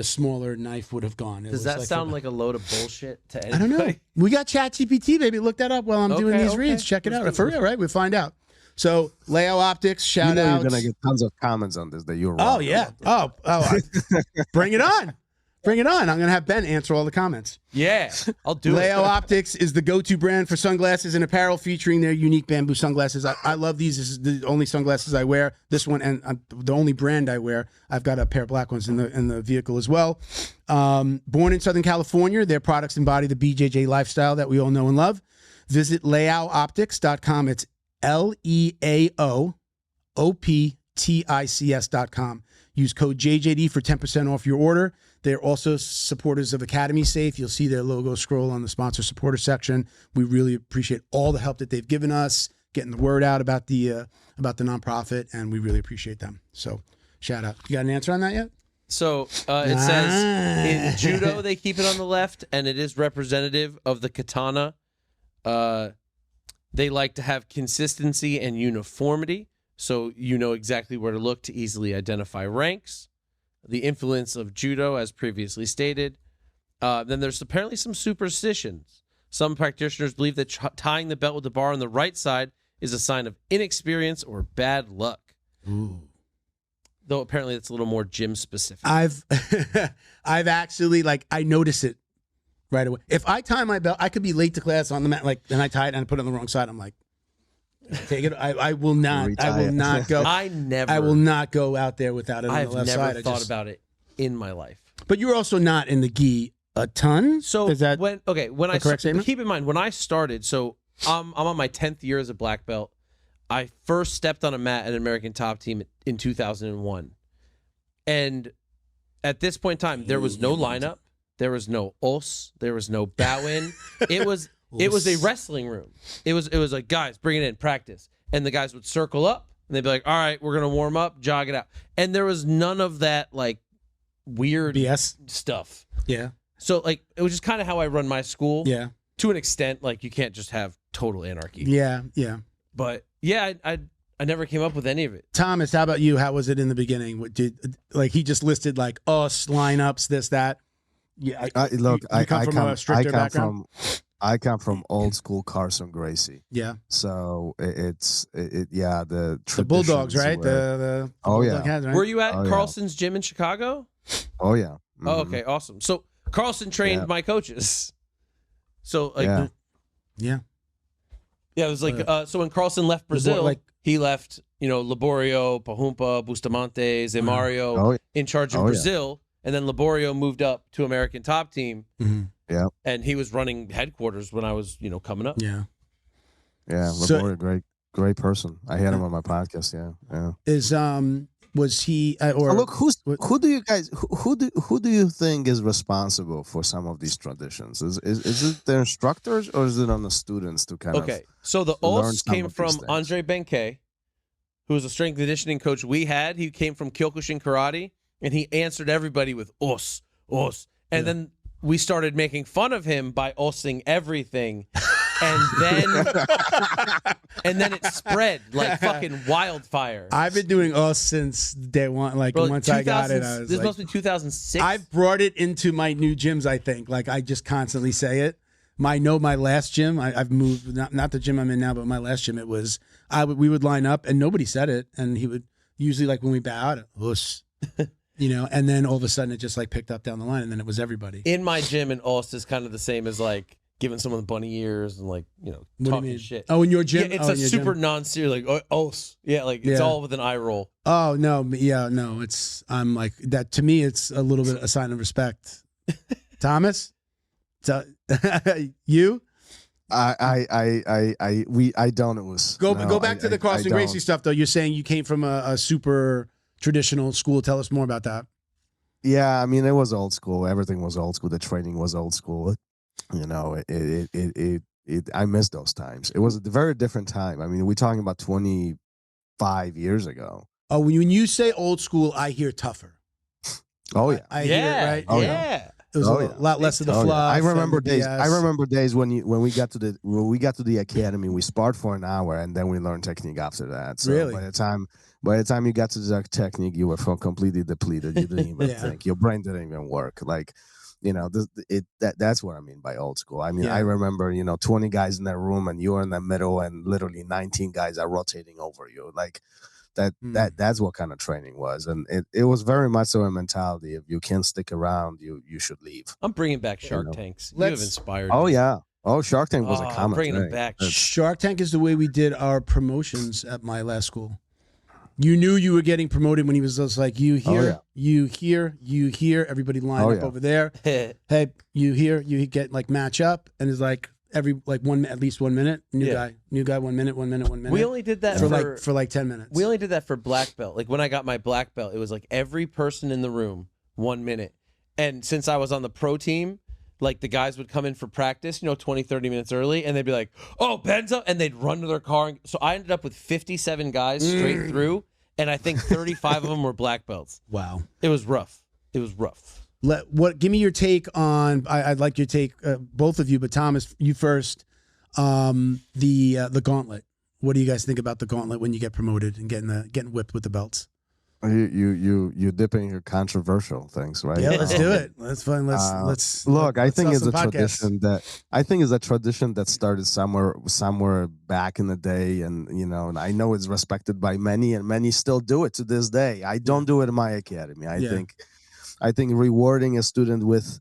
smaller knife would have gone. Does that sound like a load of bullshit to anybody? I don't know. We got ChatGPT, baby. Look that up while I'm doing these reads. Check it out. For real, right? We'll find out. So Leo Optics, shout out. You're gonna get tons of comments on this that you're wrong. Oh yeah. Bring it on. Bring it on. I'm going to have Ben answer all the comments. Yeah, I'll do it. Leo Optics is the go-to brand for sunglasses and apparel featuring their unique bamboo sunglasses. I love these. This is the only sunglasses I wear. This one, and the only brand I wear. I've got a pair of black ones in the vehicle as well. Born in Southern California, their products embody the BJJ lifestyle that we all know and love. Visit leaooptics.com. It's LEAOOPTICS.com. Use code JJD for 10% off your order. They're also supporters of Academy Safe. You'll see their logo scroll on the sponsor supporter section. We really appreciate all the help that they've given us, getting the word out about the nonprofit, and we really appreciate them. So, shout out. You got an answer on that yet? So it says in judo they keep it on the left, and it is representative of the katana. They like to have consistency and uniformity, so you know exactly where to look to easily identify ranks. The influence of judo, as previously stated. Then there's apparently some superstitions. Some practitioners believe that tying the belt with the bar on the right side is a sign of inexperience or bad luck. Ooh. Though apparently it's a little more gym specific. I've actually, I notice it right away. If I tie my belt, I could be late to class on the mat, and I tie it and I put it on the wrong side. I'm like, take it. I will not. I will not go. I will not go out there without it on the left side. I've never thought about it in my life. But you're also not in the gi a ton. So is that when I keep in mind when I started. So I'm on my 10th year as a black belt. I first stepped on a mat at an American Top Team in 2001, and at this point in time, there was no lineup, there was no os, there was no bow-in. It was a wrestling room. It was like, guys, bring it in, practice. And the guys would circle up, and they'd be like, all right, we're going to warm up, jog it out. And there was none of that, weird BS stuff. Yeah. So, it was just kind of how I run my school. Yeah. To an extent, you can't just have total anarchy. Yeah, yeah. But yeah, I never came up with any of it. Thomas, how about you? How was it in the beginning? What did he just listed like us lineups, this, that? Yeah, I come from a stricter background. I come from old school Carlson Gracie. Yeah. So the Bulldogs, right? The Bulldog heads, right? Were you at Carlson's gym in Chicago? Oh yeah. Mm-hmm. Oh, okay, awesome. So Carlson trained my coaches. So like, yeah, it was like so when Carlson left Brazil, he left Laborio, Pahumpa, Bustamante, Zé Mario in charge in Brazil, and then Laborio moved up to American Top Team. Mm-hmm. Yeah, and he was running headquarters when I was coming up. Yeah, Laborio, great person. I had him on my podcast. Yeah. Was he look? Who do you think is responsible for some of these traditions? Is it the instructors or is it on the students to kind of? Okay, so the OS came from Andre Benkei, who was a strength and conditioning coach we had. He came from Kyokushin Karate, and he answered everybody with os, and then we started making fun of him by osing everything. And then it spread like fucking wildfire. I've been doing us since day one. Like once I got it, I was this must be 2006. I've brought it into my new gyms. I think like I just constantly say it. My last gym. I've moved not the gym I'm in now, but my last gym. It was we would line up and nobody said it, and he would usually like when we bow out, us. And then all of a sudden it just like picked up down the line, and then it was everybody. In my gym in Ost is kind of the same as like giving someone the bunny ears and like talking shit. Oh, in your gym? Yeah, it's a super non-serious like Ost. Yeah, like it's all with an eye roll. Oh no, no. I'm like that. To me, it's a little bit a sign of respect. Thomas, you. I don't. It was go back to the Carlson Gracie stuff though. You're saying you came from a super traditional school. Tell us more about that. Yeah, I mean it was old school. Everything was old school. The training was old school. I miss those times. It was a very different time. I mean, we're talking about 25 years ago. Oh, when you say old school, I hear tougher. Oh yeah, I hear it, right? Oh yeah. It was a lot less of the fluff. I remember days. I remember days when we got to the academy, we sparred for an hour and then we learned technique after that. So really? By the time you got to the technique, you were completely depleted. You didn't even think. Your brain didn't even work. Like, that's what I mean by old school. I mean, I remember 20 guys in that room and you're in the middle and literally 19 guys are rotating over you. Like that's what kind of training was, and it was very much so a mentality. If you can't stick around, you should leave. I'm bringing back Shark Tanks. You have inspired me. Oh yeah. Oh, Shark Tank was a common. I'm bringing them back. Shark Tank is the way we did our promotions at my last school. You knew you were getting promoted when he was just like, you here, you here, everybody line up over there. Hey, you here, you get like match up, and it's like every like at least 1 minute. New guy, 1 minute. We only did that for like 10 minutes. We only did that for black belt. Like when I got my black belt, it was like every person in the room 1 minute. And since I was on the pro team, like the guys would come in for practice, 20, 30 minutes early, and they'd be like, oh, Ben's up, and they'd run to their car. So I ended up with 57 guys straight through, and I think 35 of them were black belts. Wow. It was rough. Give me your take on, I'd like your take, both of you, but Thomas, you first, the gauntlet. What do you guys think about the gauntlet when you get promoted and getting whipped with the belts? You dip in your controversial things, right? Yeah, let's do it. That's fine. Let's look. I think it's a tradition that started somewhere back in the day, and and I know it's respected by many, and many still do it to this day. I don't do it in my academy. I think rewarding a student with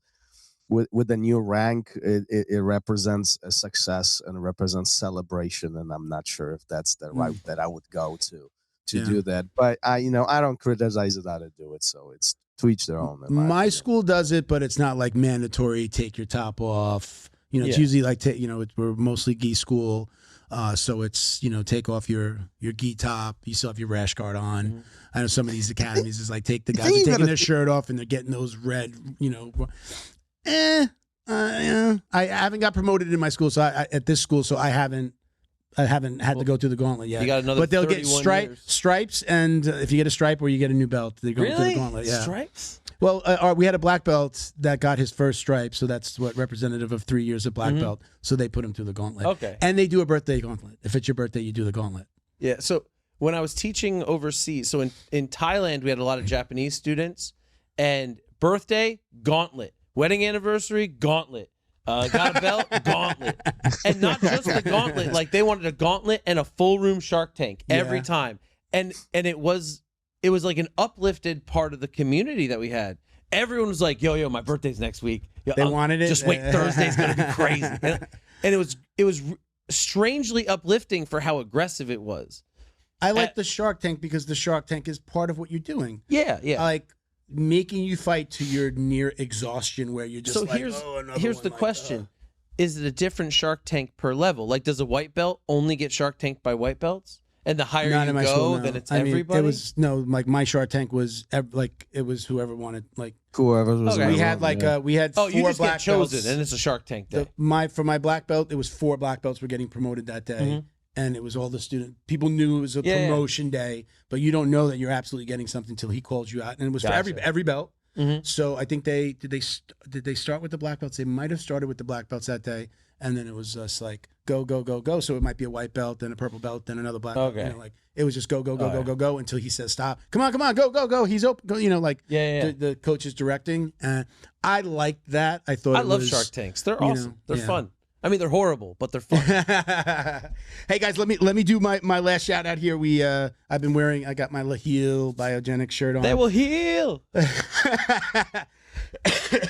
a new rank, it represents a success and represents celebration, and I'm not sure if that's the route that I would go to do that. But I don't criticize it how to do it. So it's to each their own. My school does it, but it's not like mandatory. Take your top off. It's usually like we're mostly gi school, so it's take off your gi top. You still have your rash guard on. Mm-hmm. I know some of these academies is like take the guys are taking their shirt off and they're getting those red. I haven't got promoted in my school, so at this school, so I haven't had to go through the gauntlet yet. You got another, but they'll get stripes, and if you get a stripe or you get a new belt, they go through the gauntlet. Yeah, stripes. Well, we had a black belt that got his first stripe, so that's what representative of 3 years of black belt. So they put him through the gauntlet. Okay. And they do a birthday gauntlet. If it's your birthday, you do the gauntlet. Yeah. So when I was teaching overseas, so in Thailand, we had a lot of Japanese students, and birthday, gauntlet. Wedding anniversary, gauntlet. Got a belt, gauntlet. And not just the gauntlet, like they wanted a gauntlet and a full room Shark Tank every time. And it was like an uplifted part of the community that we had. Everyone was like, yo, my birthday's next week. Yo, They wanted it. Just wait, Thursday's going to be crazy. And it was strangely uplifting for how aggressive it was. I like the Shark Tank because the Shark Tank is part of what you're doing. Yeah. Like making you fight to your near exhaustion where you're just so like, here's the question. Is it a different Shark Tank per level? Like, does a white belt only get Shark Tanked by white belts? And the higher Not you in my go, school, no. then it's I mean, everybody? It was, like my Shark Tank was, it was whoever wanted, like. Whoever was. Okay. We had we had Oh, 4 you just black get chosen, belts. and it's a Shark Tank day. For my black belt, it was 4 black belts were getting promoted that day. And it was all the student. People knew it was a promotion day, but you don't know that you're absolutely getting something until he calls you out. And it was for every belt. So I think did they start with the black belts? They might have started with the black belts that day, and then it was just like go. So it might be a white belt, then a purple belt, then another black belt. Like it was just go until he says stop. Come on, go. He's open. Go, the coach is directing, and I liked that. I thought I love Shark Tanks. They're awesome. They're fun. I mean, they're horrible, but they're fun. Hey guys, let me do my last shout out here. I got my Laheel Biogenic shirt on. They will heal.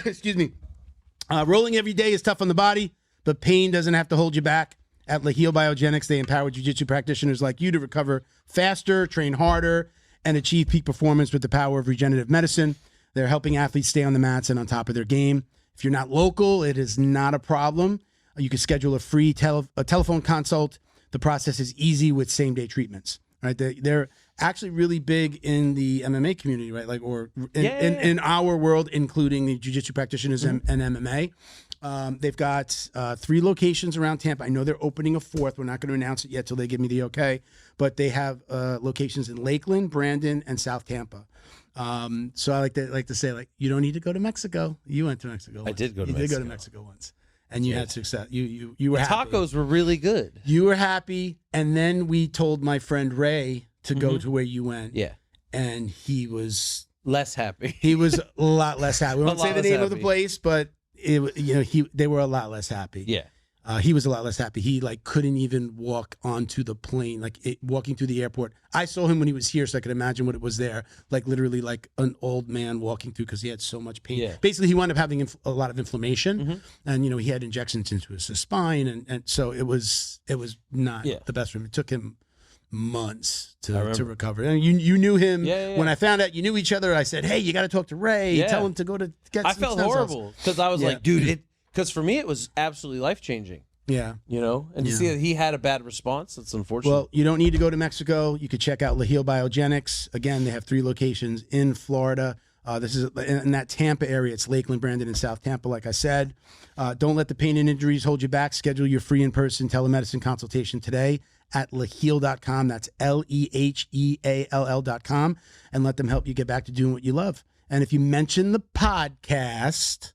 Excuse me. Rolling every day is tough on the body, but pain doesn't have to hold you back. At Laheel Biogenics, they empower jiu-jitsu practitioners like you to recover faster, train harder, and achieve peak performance with the power of regenerative medicine. They're helping athletes stay on the mats and on top of their game. If you're not local, it is not a problem. You can schedule a free telephone consult. The process is easy with same-day treatments. Right? They're actually really big in the MMA community, right? Like, or in our world, including the jiu-jitsu practitioners and MMA. They've got 3 locations around Tampa. I know they're opening a 4th. We're not going to announce it yet till they give me the okay. But they have locations in Lakeland, Brandon, and South Tampa. So I like to say, like, you don't need to go to Mexico. You went to Mexico once. I did go to Mexico. You did go to Mexico once. And you had success. You were happy. Tacos were really good. You were happy. And then we told my friend Ray to go to where you went. Yeah. And he was less happy. He was a lot less happy. We won't say the name of the place, but they were a lot less happy. Yeah. He was a lot less happy. He couldn't even walk onto the plane, walking through the airport. I saw him when he was here, so I could imagine what it was there. Literally like an old man walking through because he had so much pain. Yeah. Basically, he wound up having a lot of inflammation, and he had injections into his spine, and so it was not the best for him. It took him months to recover. And you knew him when I found out you knew each other. I said, hey, you got to talk to Ray. Tell him to go to get. I felt horrible because I was like, dude, because for me, it was absolutely life-changing. Yeah. And to see that he had a bad response, that's unfortunate. Well, you don't need to go to Mexico. You could check out Laheel Biogenics. Again, they have 3 locations in Florida. This is in that Tampa area. It's Lakeland, Brandon, and South Tampa, like I said. Don't let the pain and injuries hold you back. Schedule your free in-person telemedicine consultation today at laheel.com. That's LEHEALL.com. And let them help you get back to doing what you love. And if you mention the podcast,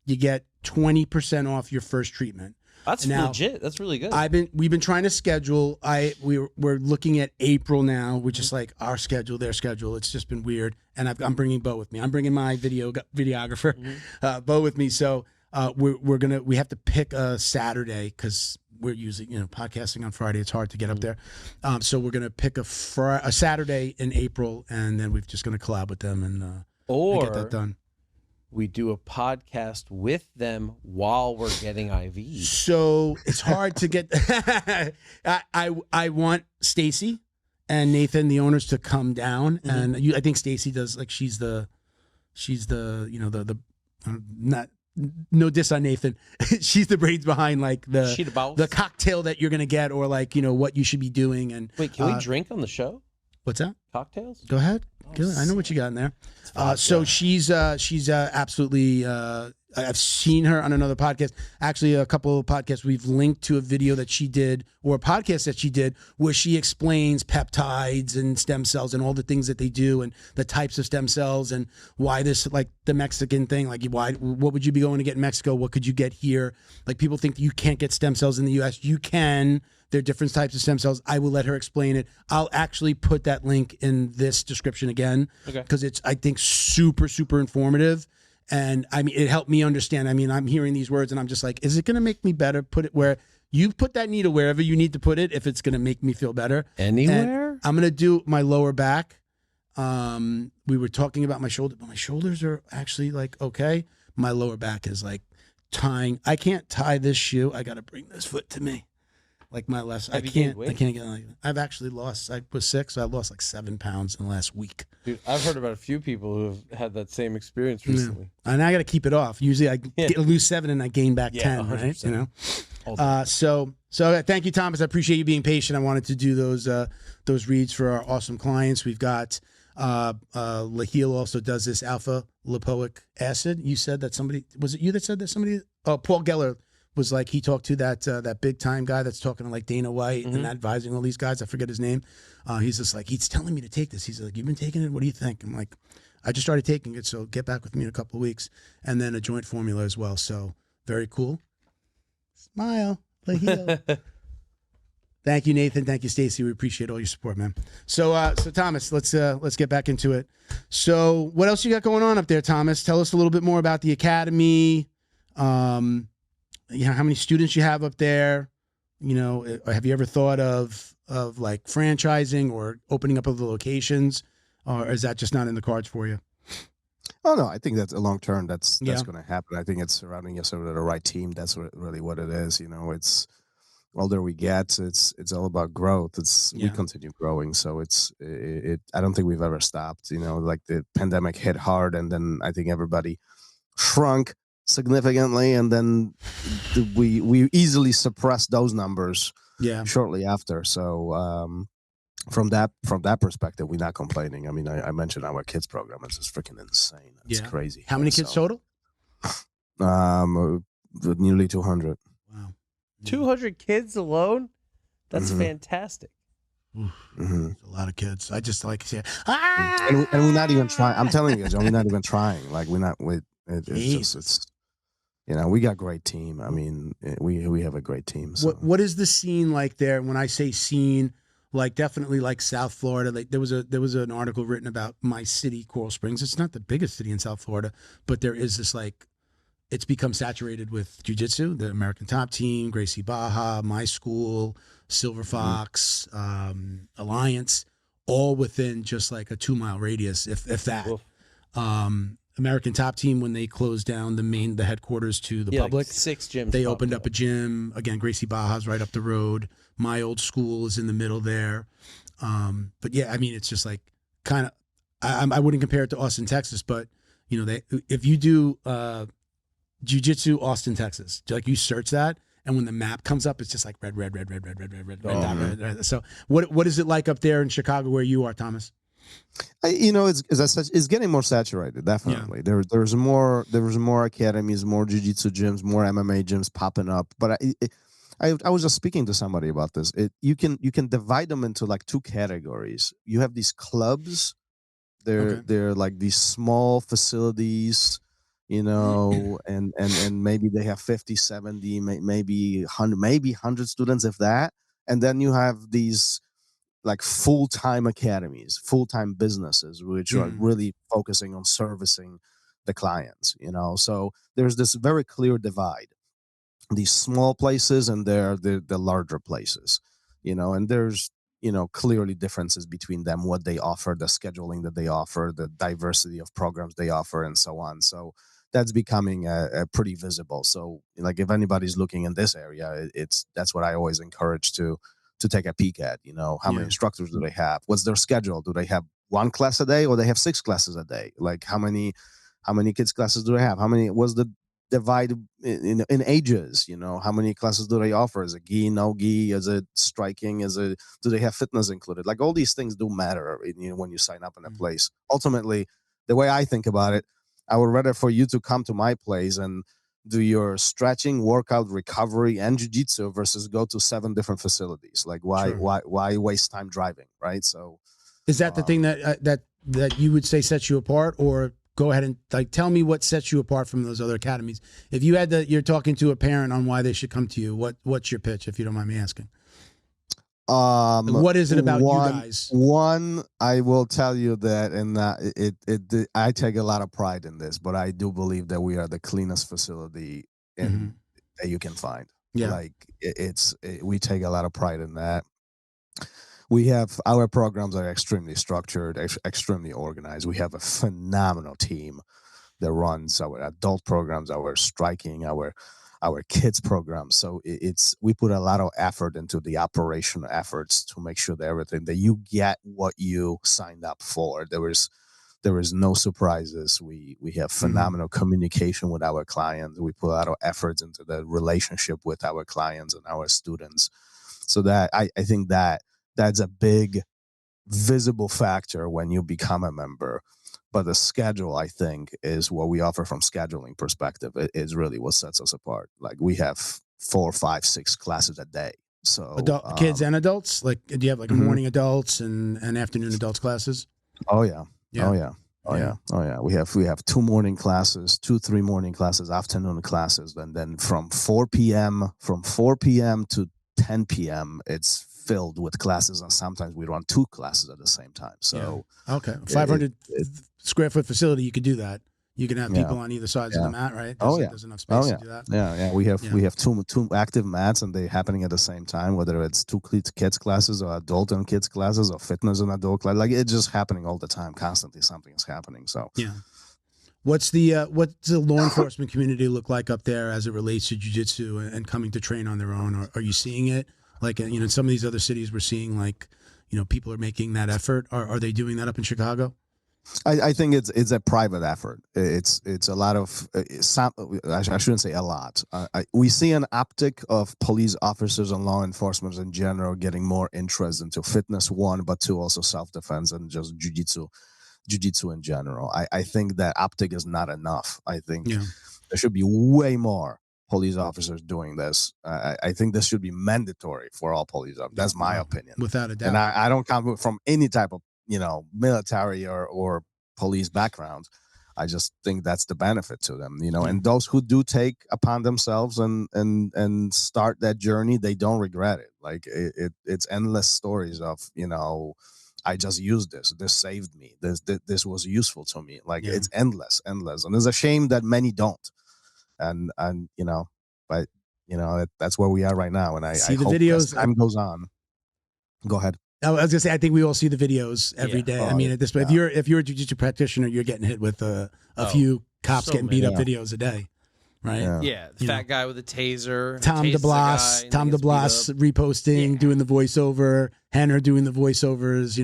you get 20% off your first treatment. That's legit. That's really good. We've been trying to schedule. We're looking at April now, which is like our schedule, their schedule. It's just been weird. And I'm bringing Bo with me. I'm bringing my videographer, Bo with me. So we have to pick a Saturday because we're using podcasting on Friday. It's hard to get up there. So we're gonna pick a Saturday in April, and then we're just gonna collab with them and get that done. We do a podcast with them while we're getting IVs. So it's hard to get. I want Stacy and Nathan, the owners, to come down, and I think Stacy does. She's the not. No diss on Nathan. She's the brains behind the cocktail that you're gonna get, or what you should be doing. And wait, can we drink on the show? What's that? Cocktails? Go ahead. I know what you got in there. So she's absolutely I've seen her on another podcast. Actually, a couple of podcasts, we've linked to a video that she did or a podcast that she did where she explains peptides and stem cells and all the things that they do and the types of stem cells and why this, like the Mexican thing, like what would you be going to get in Mexico? What could you get here? Like people think that you can't get stem cells in the US. You can. There are different types of stem cells. I will let her explain it. I'll actually put that link in this description again because it's, I think, super, super informative. And I mean, it helped me understand. I mean, I'm hearing these words and I'm just like, is it going to make me better? Put it where you put that needle wherever you need to put it. If it's going to make me feel better. Anywhere. And I'm going to do my lower back. We were talking about my shoulder, but my shoulders are actually like, okay. My lower back is like tying. I can't tie this shoe. I got to bring this foot to me. Like my left, I can't get like. I've actually lost. I was sick, so I lost like 7 pounds in the last week. Dude, I've heard about a few people who have had that same experience recently. Yeah. And I got to keep it off. Usually, I lose 7 and I gain back 10. 100%. Right? You know. So thank you, Thomas. I appreciate you being patient. I wanted to do those reads for our awesome clients. We've got Laheel also does this alpha lipoic acid. You said that somebody was it you that said that somebody? Oh, Paul Geller. Was like he talked to that big time guy that's talking to like Dana White and advising all these guys. I forget his name. He's just like, he's telling me to take this. He's like, you've been taking it? What do you think? I'm like, I just started taking it, so get back with me in a couple of weeks. And then a joint formula as well. So very cool. Smile. Thank you, Nathan. Thank you, Stacy. We appreciate all your support, man. So Thomas, let's get back into it. So what else you got going on up there, Thomas? Tell us a little bit more about the academy. You know, how many students you have up there? You know, have you ever thought of like franchising or opening up other locations, or is that just not in the cards for you? Oh no, I think that's a long term. That's going to happen. I think it's surrounding yourself with the right team. That's really what it is. You know, it's older we get, it's all about growth. We continue growing, so I don't think we've ever stopped. You know, like the pandemic hit hard, and then I think everybody shrunk significantly, and then we easily suppressed those numbers shortly after. So from that perspective, we're not complaining. I mean, I mentioned our kids program. It's just freaking insane. It's crazy. How many kids total? Nearly 200. Wow. 200 kids alone? That's fantastic. A lot of kids. I just like to say, and we're not even trying. I'm telling you, John, we're not even trying. Like we're not. It's you know, we got a great team. I mean, we have a great team. So. What is the scene like there? And when I say scene, like definitely like South Florida. Like there was an article written about my city, Coral Springs. It's not the biggest city in South Florida, but there is this like, it's become saturated with jiu-jitsu. The American Top Team, Gracie Baja, my school, Silver Fox, Alliance, all within just like a 2-mile radius, if that. American Top Team, when they closed down the headquarters to the public, like 6 gyms. They opened up a gym. Again, Gracie Baja's right up the road. My old school is in the middle there. But yeah, I mean, it's just like kind of. I wouldn't compare it to Austin, Texas, but you know, if you do Jiu-Jitsu Austin, Texas, like you search that, and when the map comes up, it's just like red. So what is it like up there in Chicago where you are, Thomas? You know, it's getting more saturated. Definitely, there's more academies, more jiu-jitsu gyms, more MMA gyms popping up. But I was just speaking to somebody about this. You can divide them into like 2 categories. You have these clubs. They're like these small facilities, you know, and maybe they have 50, 70, maybe 100 students, if that. And then you have these like full-time academies, full-time businesses, which are really focusing on servicing the clients, you know. So there's this very clear divide. These small places and the larger places, you know, and there's, you know, clearly differences between them, what they offer, the scheduling that they offer, the diversity of programs they offer, and so on. So that's becoming pretty visible. So like if anybody's looking in this area, that's what I always encourage to take a peek at. You know, how many instructors do they have? What's their schedule? Do they have 1 class a day, or they have 6 classes a day? Like how many kids classes do they have? What's the divide in ages? You know, how many classes do they offer? Is it gi, no gi? Is it striking? Do they have fitness included? Like all these things do matter, you know, when you sign up in a place. Ultimately, the way I think about it, I would rather for you to come to my place and do your stretching, workout, recovery, and jiu-jitsu versus go to 7 different facilities. Like why waste time driving, right? So is that the thing that you would say sets you apart, or go ahead and like tell me what sets you apart from those other academies? If you had you're talking to a parent on why they should come to you, what's your pitch, if you don't mind me asking? What is it about you guys? One, I will tell you that, and I take a lot of pride in this, but I do believe that we are the cleanest facility that you can find. Yeah, like we take a lot of pride in that. We have our programs are extremely structured, extremely organized. We have a phenomenal team that runs our adult programs, our striking, our kids program. So we put a lot of effort into the operational efforts to make sure that everything that you get what you signed up for. There is no surprises. We have phenomenal communication with our clients. We put a lot of efforts into the relationship with our clients and our students. So that I think that's a big visible factor when you become a member. But the schedule, I think, is what we offer from scheduling perspective. It is really what sets us apart. Like we have 4, 5, 6 classes a day. So kids and adults. Like, do you have like morning adults and afternoon adults classes? Oh yeah. We have 2 morning classes, 3 morning classes, afternoon classes, and then from 4 p.m. to 10 p.m. it's filled with classes, and sometimes we run 2 classes at the same time. So 500 square foot facility, you could do that. You can have people on either sides of the mat, right? There's enough space to do that. Yeah. We have two active mats, and they're happening at the same time. Whether it's 2 kids classes or adult and kids classes or fitness and adult class, like it's just happening all the time. Constantly, something is happening. So yeah. What's the law enforcement community look like up there as it relates to jiu-jitsu and coming to train on their own? Are you seeing it? Like, in some of these other cities, we're seeing like, people are making that effort. Are they doing that up in Chicago? I think it's a private effort. It's a lot of I shouldn't say a lot. We see an uptick of police officers and law enforcement in general getting more interest into fitness, 1, but 2, also self-defense and just jiu-jitsu in general. I think that uptick is not enough. I think there should be way more police officers doing this. I think this should be mandatory for all police officers. That's my opinion. Without a doubt. And I don't come from any type of, military or police background. I just think that's the benefit to them, and those who do take upon themselves and start that journey, they don't regret it. Like it's endless stories of, I just used this saved me. This was useful to me. Like it's endless. And it's a shame that many don't. And but that's where we are right now. And I hope videos, as time goes on. Go ahead. I was gonna say, I think we all see the videos every day. I mean, at this point, if you're a jiu-jitsu practitioner, you're getting hit with a few cops getting beat up videos a day, right? Yeah, the fat guy with a taser. Tom DeBlas reposting, doing the voiceover. Henner doing the voiceovers.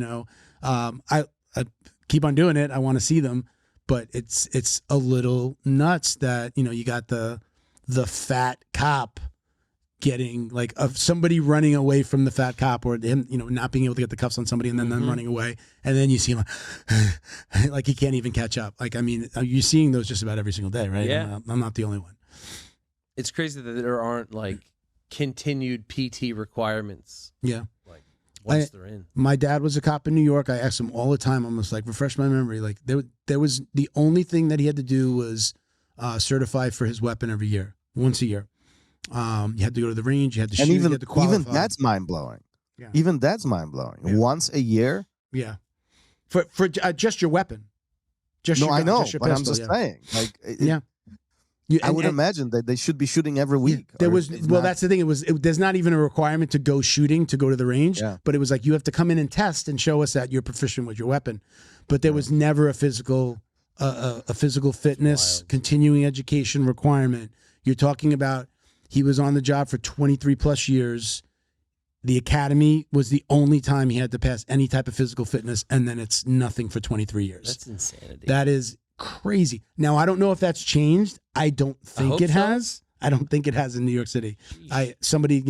I keep on doing it. I want to see them, but it's a little nuts that you got the fat cop getting like somebody running away from the fat cop, or him, not being able to get the cuffs on somebody and then them running away. And then you see him like he can't even catch up. Like, I mean, you're seeing those just about every single day, right? Yeah. I'm not the only one. It's crazy that there aren't like continued PT requirements. Yeah. Like once they're in. My dad was a cop in New York. I asked him all the time, almost like refresh my memory. Like there was the only thing that he had to do was certify for his weapon every year, once a year. You had to go to the range. You had to shoot. You had to qualify. Even that's mind blowing. Yeah. Even that's mind blowing. Yeah. Once a year. Yeah. For just your weapon. Just no, your I know, just your but pistol, I'm just saying. Like, I would imagine that they should be shooting every week. There was that's the thing. There's not even a requirement to go shooting to go to the range. Yeah. But it was like you have to come in and test and show us that you're proficient with your weapon. But there was never a physical fitness continuing education requirement. You're talking about. He was on the job for 23 plus years. The academy was the only time he had to pass any type of physical fitness, and then it's nothing for 23 years. That's insanity. That is crazy. Now, I don't know if that's changed. I don't think it has. I don't think it has in New York City. Somebody,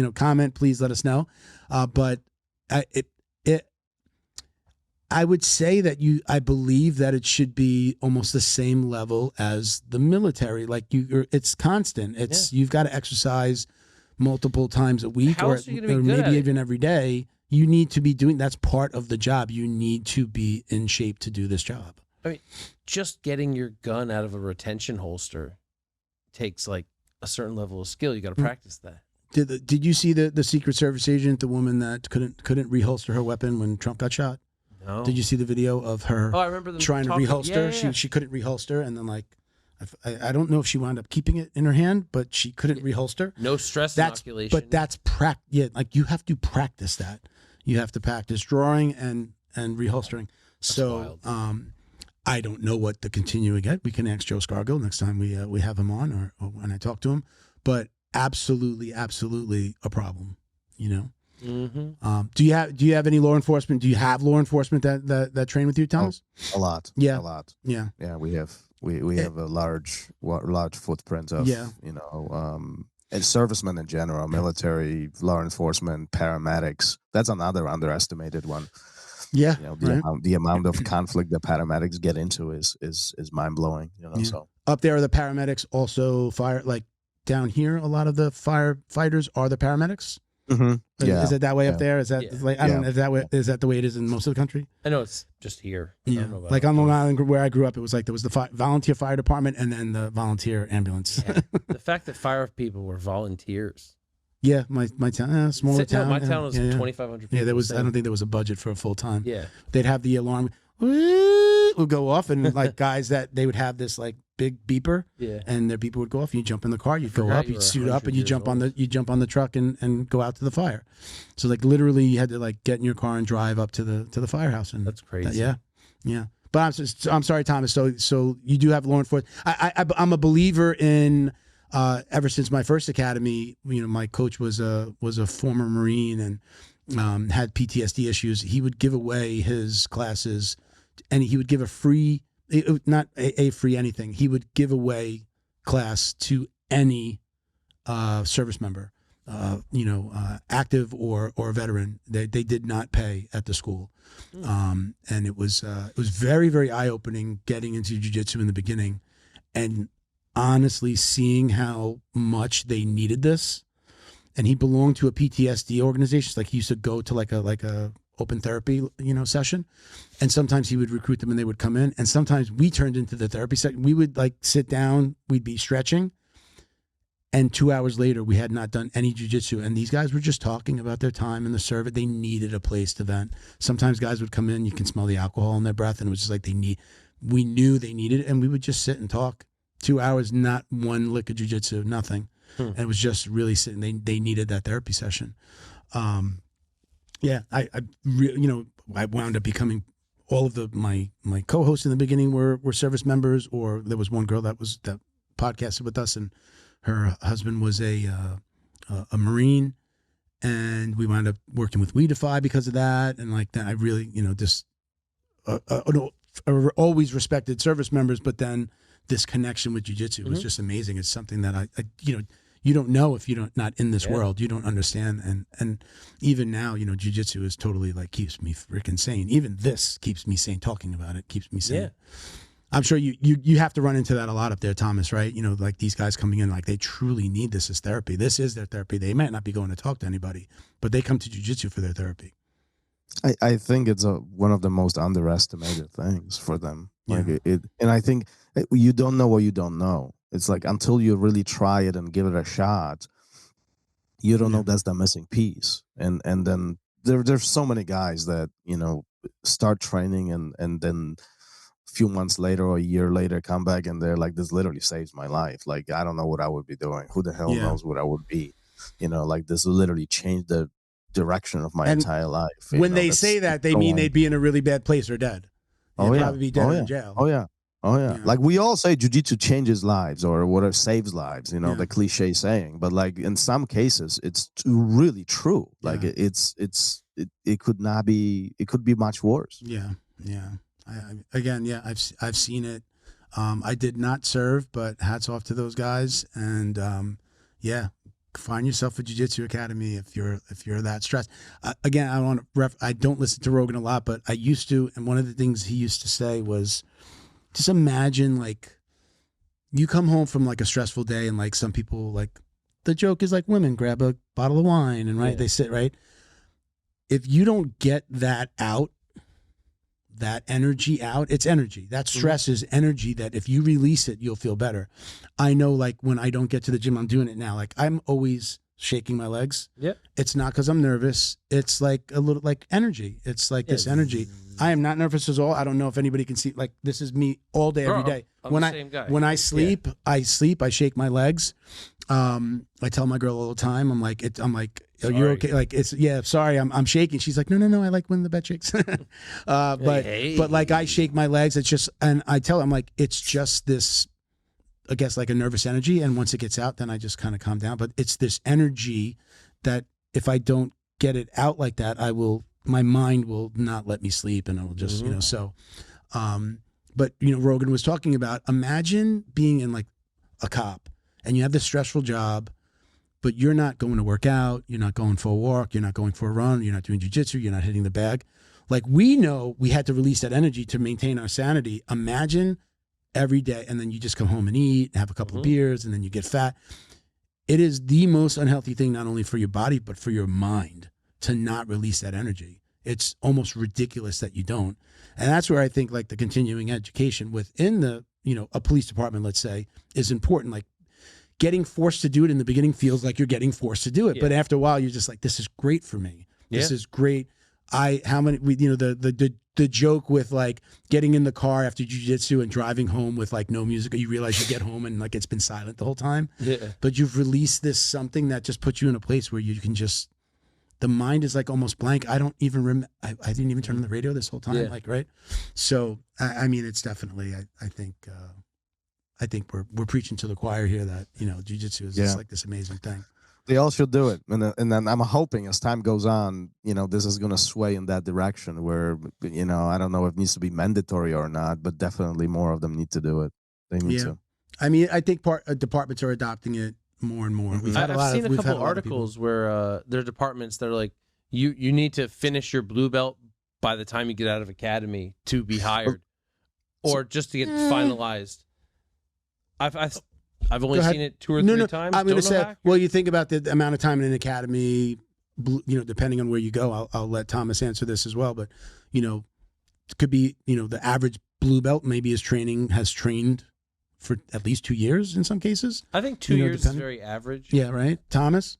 I would say that I believe that it should be almost the same level as the military. Like it's constant. You've got to exercise multiple times a week, or maybe even every day. You need to be doing. That's part of the job. You need to be in shape to do this job. I mean, just getting your gun out of a retention holster takes like a certain level of skill. You got to practice that. Did you see the Secret Service agent, the woman that couldn't reholster her weapon when Trump got shot? No. Did you see the video of her I remember them trying to reholster? Yeah. She couldn't reholster, and then like I don't know if she wound up keeping it in her hand, but she couldn't reholster. No stress inoculation. But that's like you have to practice that. You have to practice drawing and reholstering. That's so wild. I don't know what the continuing get. We can ask Joe Scargill next time we have him on or when I talk to him. But absolutely a problem. You know. Mm-hmm. Do you have any law enforcement? Do you have law enforcement that train with you, Thomas? A lot. Yeah. A lot. Yeah. Yeah, we have a large footprint of and servicemen in general, military, law enforcement, paramedics. That's another underestimated one. Yeah. The amount of conflict that paramedics get into is mind blowing. So up there, are the paramedics also fire? Like down here, a lot of the firefighters are the paramedics. Mm-hmm. Yeah. Is it that way up there? Is that like I don't know? Is that the way it is in most of the country? I know it's just here. Yeah. Like on Long Island, where I grew up, it was like there was the volunteer fire department and then the volunteer ambulance. Yeah. The fact that fire people were volunteers. Yeah, my town, smaller town. My town was 2,500 people. Yeah, there was. I don't think there was a budget for a full time. Yeah, they'd have the alarm would go off, and like guys that they would have this like big beeper. Yeah, and their beeper would go off. You jump in the car, you go up, you suit up, and you jump on the truck and go out to the fire. So like literally, you had to like get in your car and drive up to the firehouse. And that's crazy. Yeah. But I'm sorry, Thomas. So you do have law enforcement. I'm a believer in. Ever since my first academy, my coach was a former Marine and had PTSD issues. He would give away his classes, and he would give a free, not a free anything. He would give away class to any service member, active or veteran. They did not pay at the school, and it was very, very eye opening getting into jiu-jitsu in the beginning, and honestly seeing how much they needed this. And he belonged to a PTSD organization. It's like he used to go to like a open therapy, session. And sometimes he would recruit them and they would come in. And sometimes we turned into the therapy section. We would like sit down, we'd be stretching. And 2 hours later, we had not done any jiu-jitsu. And these guys were just talking about their time in the service. They needed a place to vent. Sometimes guys would come in, you can smell the alcohol in their breath. And it was just like we knew they needed it. And we would just sit and talk. 2 hours, not one lick of jiu-jitsu, nothing. And it was just really sitting. They needed that therapy session. I wound up becoming all of my co-hosts in the beginning were service members, or there was one girl that podcasted with us, and her husband was a Marine, and we wound up working with We Defy because of that. And like that, I really always respected service members, but then this connection with jiu-jitsu was just amazing. It's something that I you don't know if you're not in this world. You don't understand. And even now, jiu-jitsu is totally like keeps me freaking sane. Even this keeps me sane. Talking about it keeps me sane. Yeah. I'm sure you have to run into that a lot up there, Thomas, right? Like these guys coming in, like they truly need this as therapy. This is their therapy. They might not be going to talk to anybody, but they come to jiu-jitsu for their therapy. I think it's one of the most underestimated things for them. Like and I think you don't know what you don't know. It's like until you really try it and give it a shot, you don't know that's the missing piece. And then there's so many guys that start training and then a few months later or a year later come back and they're like, this literally saves my life. Like I don't know what I would be doing. Who the hell knows what I would be? Like this literally changed the direction of my entire life. When they say that, they mean they'd be in a really bad place or dead. They'd probably be dead in jail. Oh yeah. Like we all say jiu-jitsu changes lives or whatever, saves lives, the cliche saying. But like in some cases, it's really true. Like it could not be, it could be much worse. Yeah. I've seen it. I did not serve, but hats off to those guys. And find yourself a jiu-jitsu academy if you're that stressed. Again, I don't listen to Rogan a lot, but I used to, and one of the things he used to say was, just imagine like you come home from like a stressful day, and like some people, like the joke is like women grab a bottle of wine and they sit right. If you don't get that out, that energy out, it's energy. That stress is energy that if you release it, you'll feel better. I know, like when I don't get to the gym, I'm doing it now. Like I'm always shaking my legs. Yep. It's not because I'm nervous. It's like a little like energy. It's like this energy. I am not nervous at all. I don't know if anybody can see. Like this is me all day, every day. I'm the same guy. When I sleep, I shake my legs. I tell my girl all the time. I'm like, are you okay? Like sorry, I'm shaking. She's like, no, I like when the bed shakes. But like I shake my legs. It's just, and I tell her, I'm like, it's just this, I guess like a nervous energy. And once it gets out, then I just kind of calm down. But it's this energy that if I don't get it out like that, my mind will not let me sleep, and I will just, but Rogan was talking about, imagine being in like a cop and you have this stressful job, but you're not going to work out, you're not going for a walk, you're not going for a run, you're not doing jiu-jitsu, you're not hitting the bag. Like we know we had to release that energy to maintain our sanity. Imagine every day, and then you just come home and eat, have a couple of beers, and then you get fat. It is the most unhealthy thing, not only for your body, but for your mind, to not release that energy. It's almost ridiculous that you don't. And that's where I think like the continuing education within the, a police department, let's say, is important. Like getting forced to do it in the beginning feels like you're getting forced to do it. Yeah. But after a while, you're just like, this is great for me. This is great. The joke with like getting in the car after jiu-jitsu and driving home with like no music, you realize you get home and like it's been silent the whole time. Yeah. But you've released this something that just puts you in a place where you can just, the mind is like almost blank. I don't even remember. I didn't even turn on the radio this whole time. Yeah. Like, right. So, I mean, it's definitely, I think we're preaching to the choir here that, jiu-jitsu is just like this amazing thing. They all should do it. And then I'm hoping as time goes on, this is going to sway in that direction where, I don't know if it needs to be mandatory or not, but definitely more of them need to do it. They need to. I mean, I think departments are adopting it more and more. I've seen a couple articles where there are departments that are like, you need to finish your blue belt by the time you get out of academy to be hired, or just to get finalized. I've only seen it 2 or 3 times. I'm going to say, well, you think about the amount of time in an academy, depending on where you go. I'll let Thomas answer this as well, but it could be, the average blue belt maybe has trained for at least 2 years in some cases. I think 2 years is very average. Yeah, right. Thomas?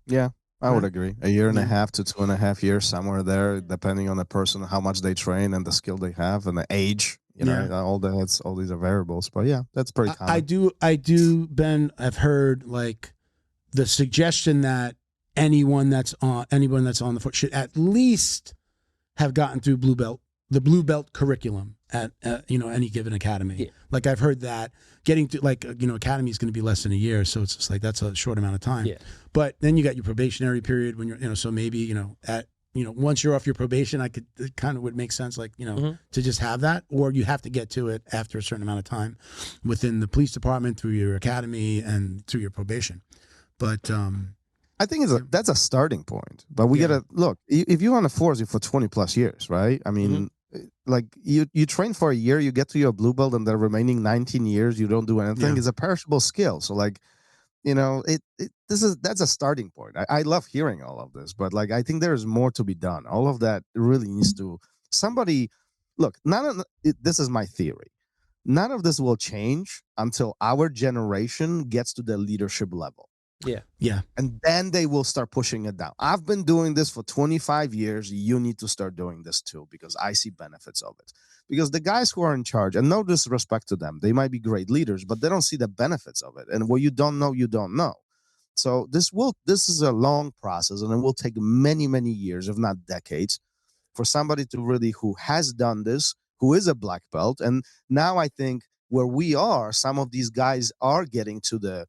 Yeah, I would agree. A year and a half to 2.5 years, somewhere there, depending on the person, how much they train and the skill they have and the age. All these are variables. But yeah, that's pretty common. I do, Ben, I've heard like the suggestion that anyone that's on the floor should at least have gotten through the blue belt curriculum at any given academy. Yeah. Like I've heard that getting to academy is going to be less than a year, so it's just like that's a short amount of time. Yeah. But then you got your probationary period when you're so maybe once you're off your probation, it kind of would make sense to just have that, or you have to get to it after a certain amount of time within the police department through your academy and through your probation. But I think that's a starting point. But we gotta look, if you're on the force for 20 plus years, right? I mean, like you train for a year, you get to your blue belt, and the remaining 19 years you don't do anything. Yeah. It's a perishable skill. So like, that's a starting point. I love hearing all of this, but like I think there is more to be done. All of that really needs to look. This is my theory. None of this will change until our generation gets to the leadership level. Yeah. And then they will start pushing it down. I've been doing this for 25 years. You need to start doing this too, because I see benefits of it. Because the guys who are in charge, and no disrespect to them, they might be great leaders, but they don't see the benefits of it. And what you don't know, you don't know. So this is a long process, and it will take many, many years, if not decades, for somebody to really, who has done this, who is a black belt. And now I think where we are, some of these guys are getting to the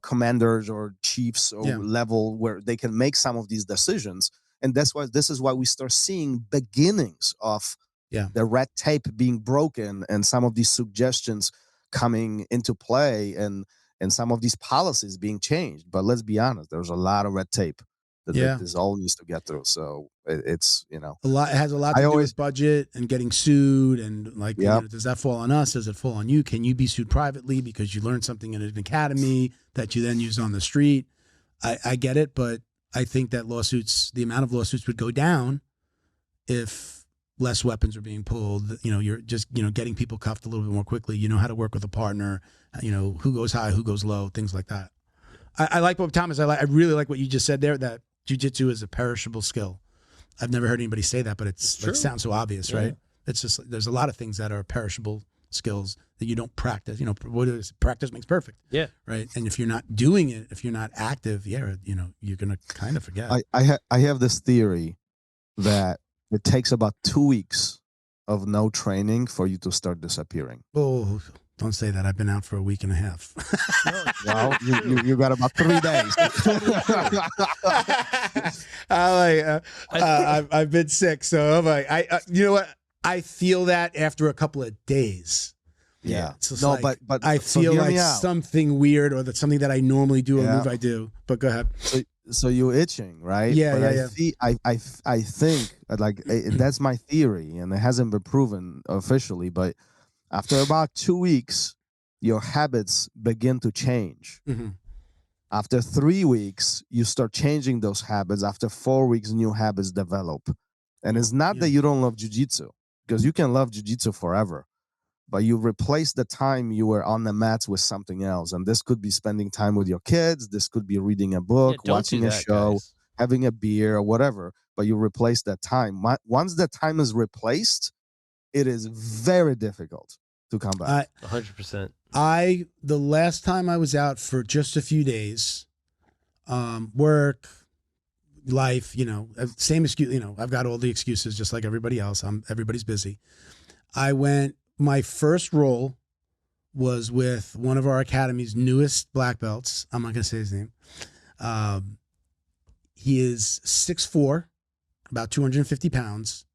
commanders or chiefs or level where they can make some of these decisions. And this is why we start seeing beginnings of the red tape being broken and some of these suggestions coming into play. And and some of these policies being changed. But let's be honest, there's a lot of red tape that this all needs to get through. So it's, you know, a lot. It has a lot to do with budget and getting sued, and like, you know, does that fall on us? Does it fall on you? Can you be sued privately because you learned something in an academy that you then use on the street? I get it, but I think that the amount of lawsuits would go down if less weapons are being pulled. You know, you're just, you know, getting people cuffed a little bit more quickly. You know how to work with a partner, you know, who goes high, who goes low, things like that. I like what Thomas, I really like what you just said there, that jiu-jitsu is a perishable skill. I've never heard anybody say that, but it sounds so obvious, right? It's just, there's a lot of things that are perishable skills that you don't practice. You know, what is practice makes perfect. Yeah. Right. And if you're not doing it, if you're not active, you know, you're going to kind of forget. I have this theory that it takes about 2 weeks of no training for you to start disappearing. Oh, don't say that. I've been out for a week and a half. Well, you got about 3 days. I've been sick, so I'm like, you know what? I feel that after a couple of days. Yeah. No, like, but I feel like something weird, or that something that I normally do, a move I do. But go ahead. So you're itching, right? Yeah, but I think like that's my theory, and it hasn't been proven officially, but after about 2 weeks, your habits begin to change. Mm-hmm. After 3 weeks, you start changing those habits. After 4 weeks, new habits develop. And it's not that you don't love jiu-jitsu, because you can love jiu-jitsu forever, but you replace the time you were on the mats with something else. And this could be spending time with your kids. This could be reading a book, watching a show, having a beer, or whatever. But you replace that time. Once that time is replaced, it is very difficult to come back. 100%. The last time I was out for just a few days, work, life, you know, same excuse, you know, I've got all the excuses just like everybody else. Everybody's busy. My first RõL was with one of our academy's newest black belts. I'm not going to say his name. He is 6'4", about 250 pounds.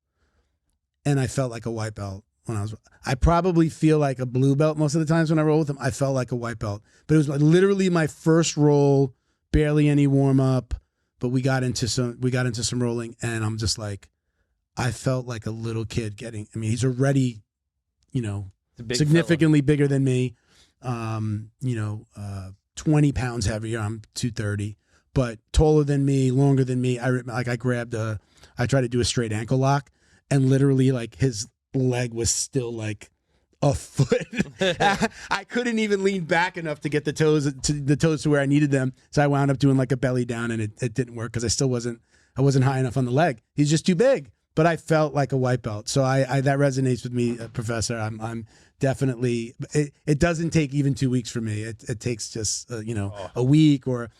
And I felt like a white belt when I probably feel like a blue belt most of the times when I roll with him. I felt like a white belt, but it was literally my first RõL, barely any warm up, but we got into some rolling, and I'm just like, I felt like a little kid he's already, you know, significantly bigger than me, 20 pounds heavier. I'm 230, but taller than me, longer than me. I tried to do a straight ankle lock, and literally like his leg was still like a foot. I couldn't even lean back enough to get the toes to where I needed them. So I wound up doing like a belly down, and it didn't work because I wasn't high enough on the leg. He's just too big. But I felt like a white belt. So I that resonates with me, Professor. I'm definitely, it doesn't take even 2 weeks for me. It takes just a week, or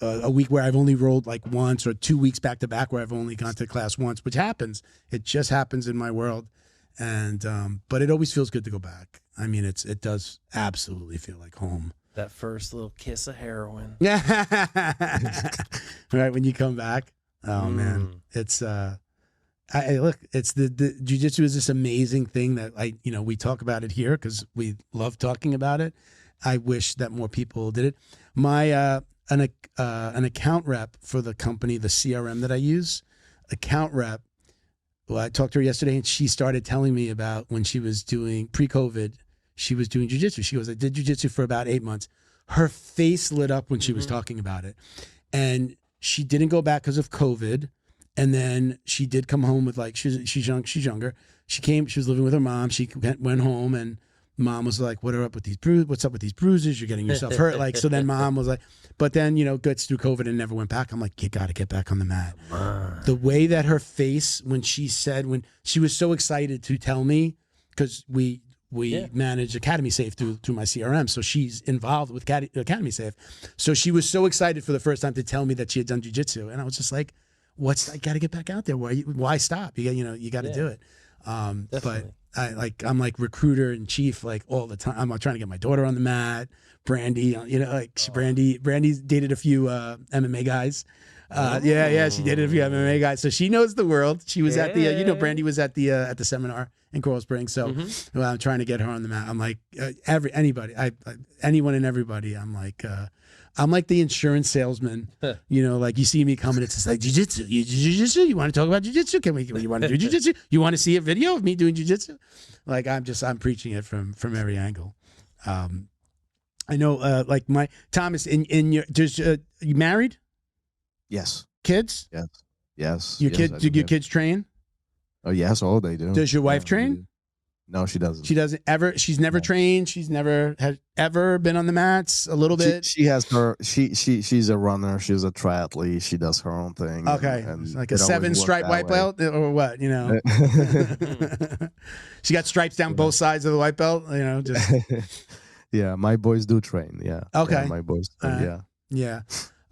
a week where I've only rolled like once, or 2 weeks back to back where I've only gone to class once, which happens. It just happens in my world. And but it always feels good to go back. I mean, it does absolutely feel like home. That first little kiss of heroin. Yeah. Right, when you come back. Oh man. It's it's the jiu-jitsu is this amazing thing that we talk about it here because we love talking about it. I wish that more people did it. My an account rep for the company, the CRM that I use, account rep. Well, I talked to her yesterday, and she started telling me about when she was doing pre-COVID, she was doing jiu-jitsu. She goes, I did jiu-jitsu for about 8 months. Her face lit up when she was talking about it. And she didn't go back because of COVID. And then she did come home with she's younger. She was living with her mom. She went home, and mom was like, what's up with these bruises? You're getting yourself hurt. So then mom was like, but then, gets through COVID and never went back. I'm like, you got to get back on the mat. The way that her face, when she was so excited to tell me, because we manage Academy Safe through my CRM. So she's involved with Academy Safe. So she was so excited for the first time to tell me that she had done jiu-jitsu. And I was just like, I got to get back out there. Why stop? You got to do it. But I'm like recruiter in chief, all the time. I'm trying to get my daughter on the mat. Brandy, Brandy's dated a few MMA guys. Yeah, she did interview MMA guys, so she knows the world. She was at the, Brandy was at the seminar in Coral Springs, so I'm trying to get her on the mat. I'm like anyone and everybody. I'm like the insurance salesman. Like you see me coming, it's just like jiu-jitsu. Jiu-jitsu? You want to talk about jiu-jitsu? You want to do jiu-jitsu? You want to see a video of me doing jiu-jitsu? Like I'm preaching it from every angle. I know, like my Thomas, you married? Yes. Kids? Yes. Your kids train? Oh yes, they do. Does your wife train? No, she doesn't. She doesn't ever. She's never trained. She's never has ever been on the mats a little bit. She has her. She's a runner. She's a triathlete. She does her own thing. Okay, and like a 7-stripe white belt or what? She got stripes down both sides of the white belt. Just. Yeah, my boys do train. Yeah. Okay. Yeah, my boys train. Yeah. Yeah.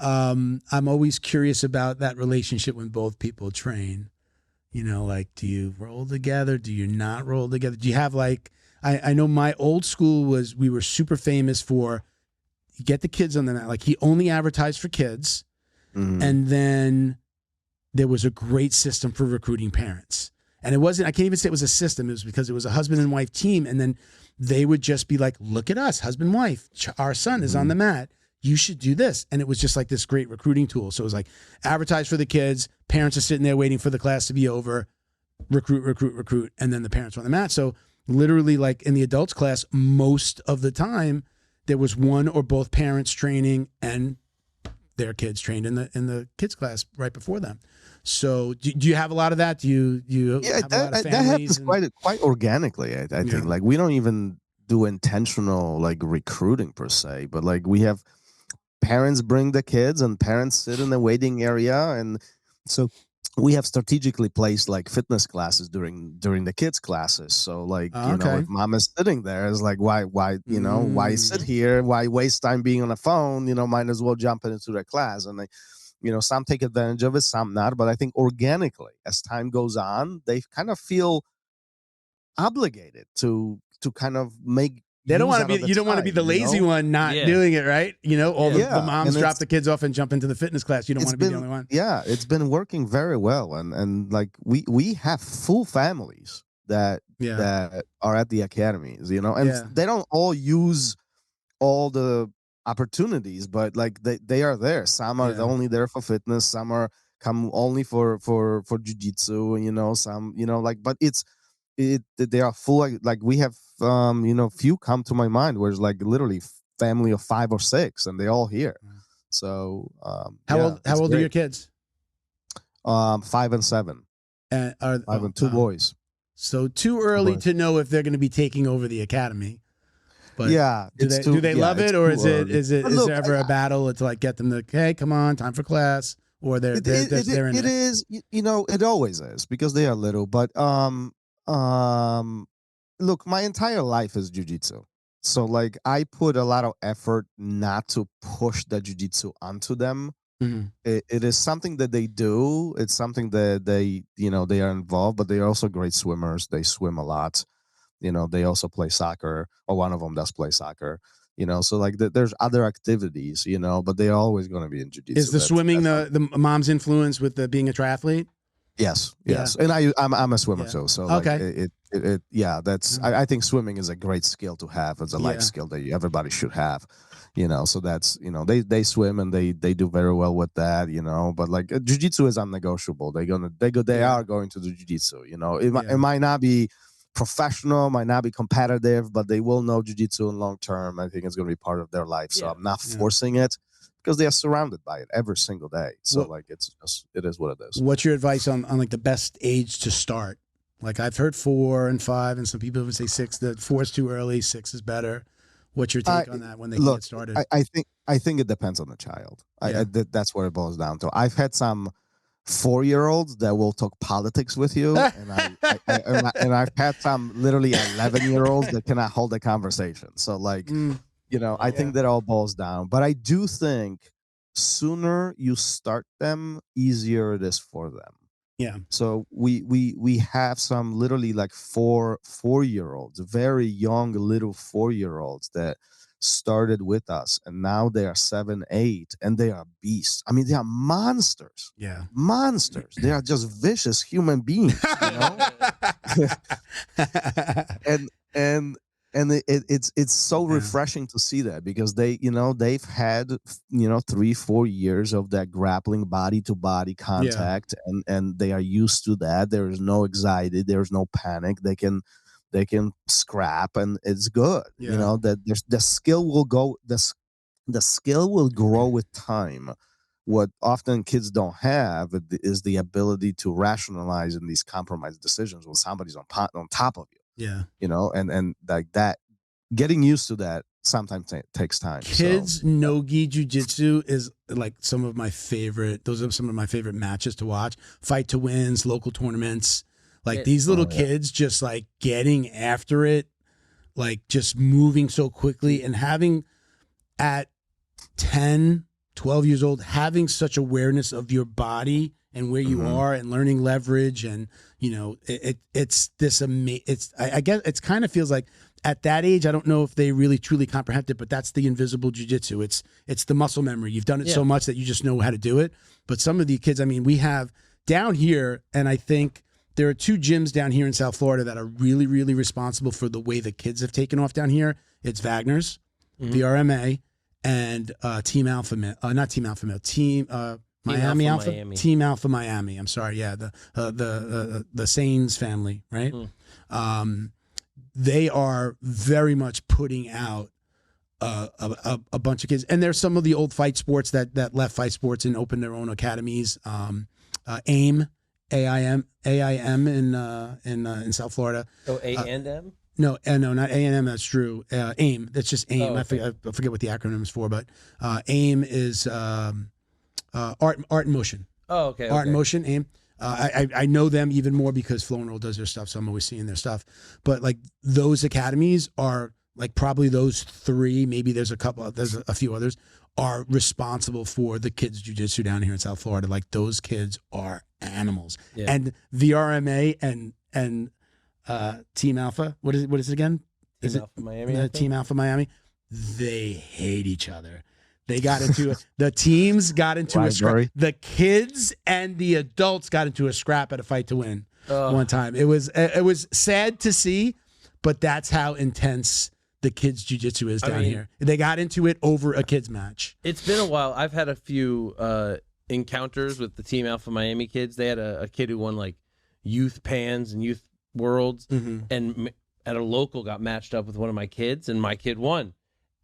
I'm always curious about that relationship when both people train. Like, do you roll together? Do you not roll together? Do you have I know my old school we were super famous for, you get the kids on the mat. Like he only advertised for kids. Mm-hmm. And then there was a great system for recruiting parents. And I can't even say it was a system. It was because it was a husband and wife team. And then they would just be like, look at us, husband, wife, our son is on the mat. You should do this. And it was just like this great recruiting tool. So it was like advertise for the kids. Parents are sitting there waiting for the class to be over. Recruit. And then the parents were on the mat. So literally like in the adults class, most of the time there was one or both parents training and their kids trained in the kids class right before them. So do you have a lot of that? Do you have a lot of that happens quite organically. I think like we don't even do intentional like recruiting per se, but like we have parents bring the kids and parents sit in the waiting area, and so we have strategically placed like fitness classes during the kids classes. So like if mom is sitting there, it's like why why sit here? Why waste time being on the phone? Might as well jump into the class. And some take advantage of it, some not. But I think organically, as time goes on, they kind of feel obligated to kind of make. They don't want to be. You don't want to be the lazy one not doing it, right? All the moms drop the kids off and jump into the fitness class. You don't want to be the only one. Yeah, it's been working very well, and like we have full families that are at the academies, and they don't all use all the opportunities, but like they are there. Some are only there for fitness. Some are come only for jiu-jitsu. Some but they are full. Like we have few come to my mind where it's like literally family of 5 or 6 and they all here. So how old are your kids? 5 and 7 and I have 2 boys. So too early to know if they're going to be taking over the academy. But do they love it, or is there ever a battle? It's like get them to, hey, come on, time for class, or they're in it. It is, it always is because they are little. But look, my entire life is jiu-jitsu, so like I put a lot of effort not to push the jiu-jitsu onto them. Mm-hmm. It is something that they do. It's something that they are involved, but they are also great swimmers. They swim a lot. They also play soccer, or one of them does play soccer. So like there's other activities, but they're always going to be in jiu-jitsu. Is the swimming the mom's influence with being a triathlete? Yes. And I'm a swimmer too. So okay. That's I think swimming is a great skill to have. It's a life skill that everybody should have. So that's they swim and they do very well with that. But like jiu-jitsu is unnegotiable. They are going to do jiu-jitsu. It might not be professional, might not be competitive, but they will know jiu-jitsu in long term. I think it's going to be part of their life. So I'm not forcing it because they are surrounded by it every single day. So it is what it is. What's your advice on like the best age to start? Like I've heard 4 and 5, and some people would say 6. That 4 is too early, 6 is better. What's your take on that when they get started? I think it depends on the child. That's where it boils down to. I've had some 4-year-olds that will talk politics with you, and I've had some literally 11-year-olds that cannot hold a conversation. So like, I think that all boils down. But I do think sooner you start them, easier it is for them. Yeah. So we have some literally like 4-year-olds, very young little 4-year-olds that started with us, and now they are 7, 8, and they are beasts. I mean, they are monsters. Yeah. Monsters. They are just vicious human beings, you know? and it's so refreshing to see that, because they've had 3-4 years of that grappling body to body contact, and they are used to that. There is no anxiety, there's no panic. They can scrap, and it's good. That the skill will go. The skill will grow with time. What often kids don't have is the ability to rationalize in these compromise decisions when somebody's on top of you. Yeah. And like that, getting used to that sometimes takes time. Kids no-gi jiu-jitsu is like some of my favorite. Those are some of my favorite matches to watch. Fight to wins, local tournaments. Like these little kids just like getting after it, like just moving so quickly, and having at 10, 12 years old, having such awareness of your body and where you are, and learning leverage, and it's this amazing. I guess it's kind of feels like at that age, I don't know if they really truly comprehend it, but that's the invisible jiu-jitsu. It's the muscle memory. You've done it so much that you just know how to do it. But some of the kids, I mean, we have down here, and I think there are 2 gyms down here in South Florida that are really, really responsible for the way the kids have taken off down here. It's Wagner's, the RMA, and Team Alpha Male. Not Team Alpha Male. Team Miami Alpha. Miami. Team Alpha Miami. I'm sorry. Yeah, the Sains family, right? They are very much putting out a bunch of kids, and there's some of the old fight sports that left fight sports and opened their own academies. AIM. AIM in South Florida. Oh, A&M? No, not A&M. That's true. AIM. That's just AIM. I forget what the acronym is for, but AIM is Art and Motion. Oh, okay. Art and Motion. AIM. I know them even more because RõL does their stuff, so I'm always seeing their stuff. But like those academies are like probably those 3. Maybe there's a few others are responsible for the kids jiu-jitsu down here in South Florida. Like those kids are animals. Yeah. And VRMA and Team Alpha, what is it again? Team Alpha Miami. Team Alpha Miami. They hate each other. They got into it. The teams got into a scrap. The kids and the adults got into a scrap at a fight to win one time. It was sad to see, but that's how intense the kids jiu-jitsu is down here. They got into it over a kids match. It's been a while. I've had a few encounters with the Team Alpha Miami kids. They had a kid who won like youth pans and youth worlds, and at a local got matched up with one of my kids, and my kid won.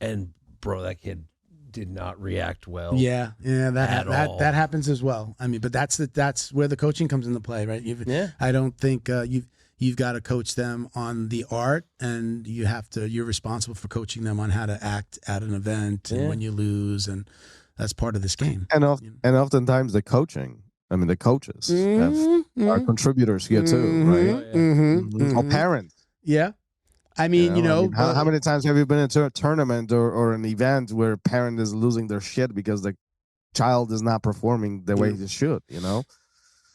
And bro, that kid did not react well. Yeah, that happens as well. I mean, but that's where the coaching comes into play, right? I don't think you've got to coach them on the art, and you're responsible for coaching them on how to act at an event and when you lose, and that's part of this game. And oftentimes the coaching, I mean, the coaches are contributors here too, right? Or parents. Yeah. I mean, how many times have you been into a tournament or an event where a parent is losing their shit because the child is not performing the way they should,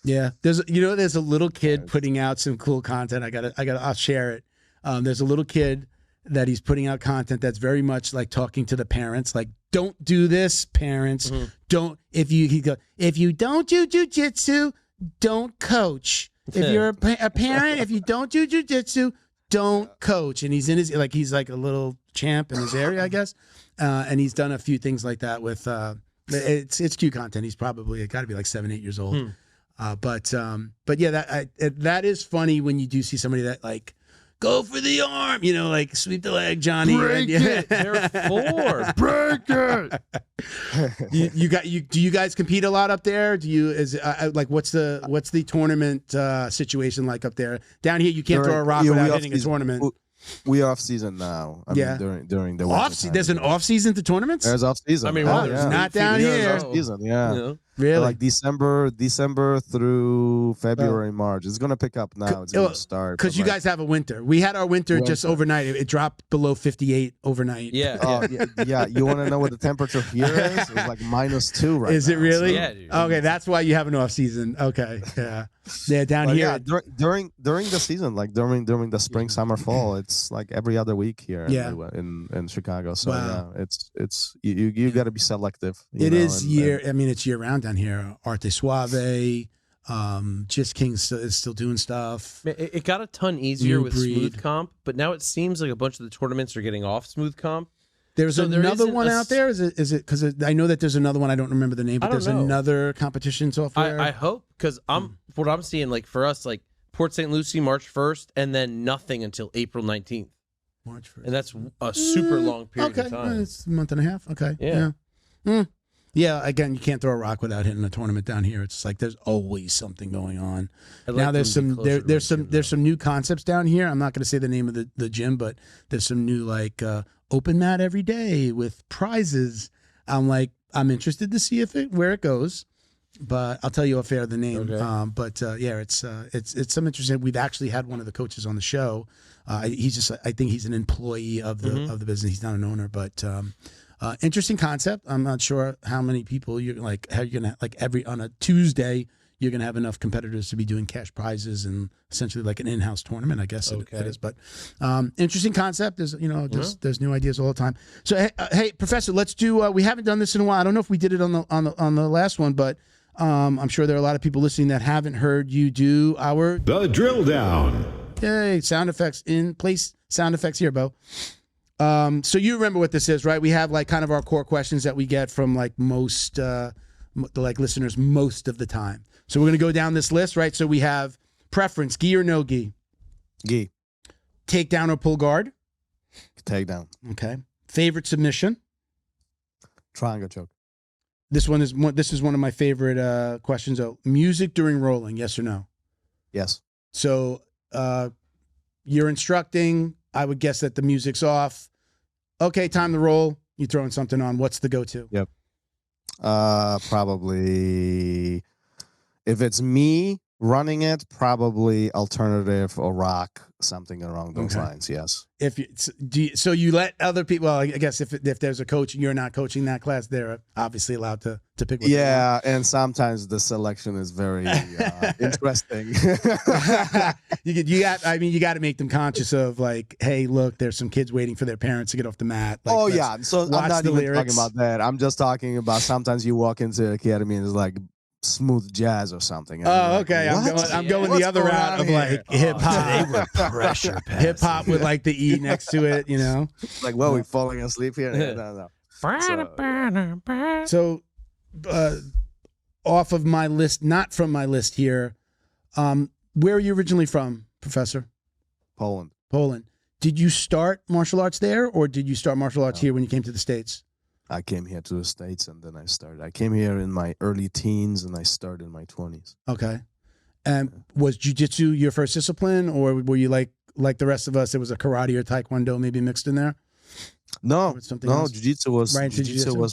Yeah, there's a little kid putting out some cool content. I'll share it. There's a little kid that he's putting out content that's very much like talking to the parents, like, don't do this, parents. Don't if you don't do jiu-jitsu, don't coach. If you're a parent, if you don't do jiu-jitsu, don't coach. And he's he's like a little champ in his area, I guess. And he's done a few things like that with it's cute content. He's probably got to be like 7, 8 years old. But yeah, that is funny when you do see somebody that like go for the arm, like sweep the leg, Johnny. Break it. They're 4. Break it. Do you guys compete a lot up there? What's the tournament situation like up there? Down here, you can't throw a rock without hitting a tournament. We off season now. I mean, during the off. There's an off season to tournaments. There's off season. I mean, there's not down here. Season, yeah. Really? Like December through February, March. It's gonna pick up now. It's gonna start because you guys have a winter. We had our winter just overnight. It dropped below 58 overnight. Yeah. Yeah. You want to know what the temperature here is? It's like -2 right now. Is it really? So. Yeah, dude. Okay, that's why you have an off season. Okay, yeah, down But here. yeah, during the season, like during the spring, summer, fall, it's like every other week here in Chicago. So it's you got to be selective. It is year. I mean, it's year round down here. Arte Suave, Just King is still doing stuff. It got a ton easier New with breed. smooth comp, but now it seems like a bunch of the tournaments are getting off smooth comp. There's So there another isn't one out there. Is it? Because I know that there's another one. I don't remember the name, but I don't there's know. another competition software. I hope, because what I'm seeing, like for us, like Port St. Lucie March 1st, and then nothing until April 19th, March 1st. and that's a super long period okay. of time. It's a month and a half. Okay. Yeah. Yeah. Again, you can't throw a rock without hitting a tournament down here. It's like there's always something going on. I'd Now like there's them to be some closer to there's my some gym, there's some new concepts down here. I'm not going to say the name of the gym, but there's some new like open mat every day with prizes. I'm interested to see where it goes, but I'll tell you off air the name. Okay. But it's some interesting. We've actually had one of the coaches on the show. He's just I think he's an employee of the business. He's not an owner, but interesting concept. I'm not sure how many people you're like. How you're gonna like on a Tuesday. You're going to have enough competitors to be doing cash prizes and essentially like an in-house tournament, I guess it is. But interesting concept. There's, there's new ideas all the time. So, hey, Professor, let's do, we haven't done this in a while. I don't know if we did it on the last one, but I'm sure there are a lot of people listening that haven't heard you do The drill down. Yay, sound effects in place. Sound effects here, Bo. So you remember what this is, right? We have like kind of our core questions that we get from like most, like listeners most of the time. So we're going to go down this list, right? So we have preference, gi or no gi? Gi. Takedown or pull guard? Takedown. Okay. Favorite submission? Triangle choke. This is one of my favorite questions. Oh, music during rolling, yes or no? Yes. So you're instructing. I would guess that the music's off. Okay, time to roll. You throwing something on. What's the go-to? Yep. Probably, if it's me running it, probably alternative or rock, something along those lines. Yes. So you let other people. Well, I guess if there's a coach and you're not coaching that class, they're obviously allowed to pick. What yeah, and sometimes the selection is very interesting. you got to make them conscious of like, hey, look, there's some kids waiting for their parents to get off the mat. Like, So I'm not even talking about that. I'm just talking about sometimes you walk into the academy and it's like smooth jazz or something. Oh, okay. I'm going the other route of like hip hop. Pressure pass. Hip hop with like the E next to it, Like, well, we're falling asleep here. No. So, off of my list, not from my list here, where are you originally from, Professor? Poland. Did you start martial arts there, or did you start martial arts here when you came to the States? I came here to the States and then I started. I came here in my early teens and I started in my 20s. Okay. And was jiu-jitsu your first discipline, or were you like the rest of us, it was a karate or taekwondo maybe mixed in there? No, jiu-jitsu was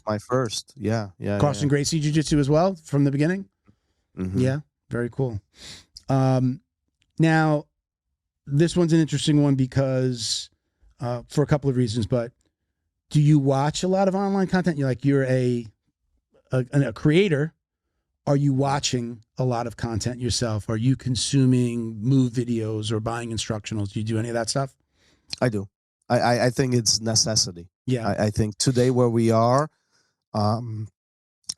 my first. Yeah. Carlson Gracie jiu-jitsu as well from the beginning? Mm-hmm. Yeah, very cool. Now, this one's an interesting one because for a couple of reasons, but do you watch a lot of online content? You're a creator. Are you watching a lot of content yourself? Are you consuming move videos or buying instructionals? Do you do any of that stuff? I do. I think it's necessity. Yeah. I think today where we are,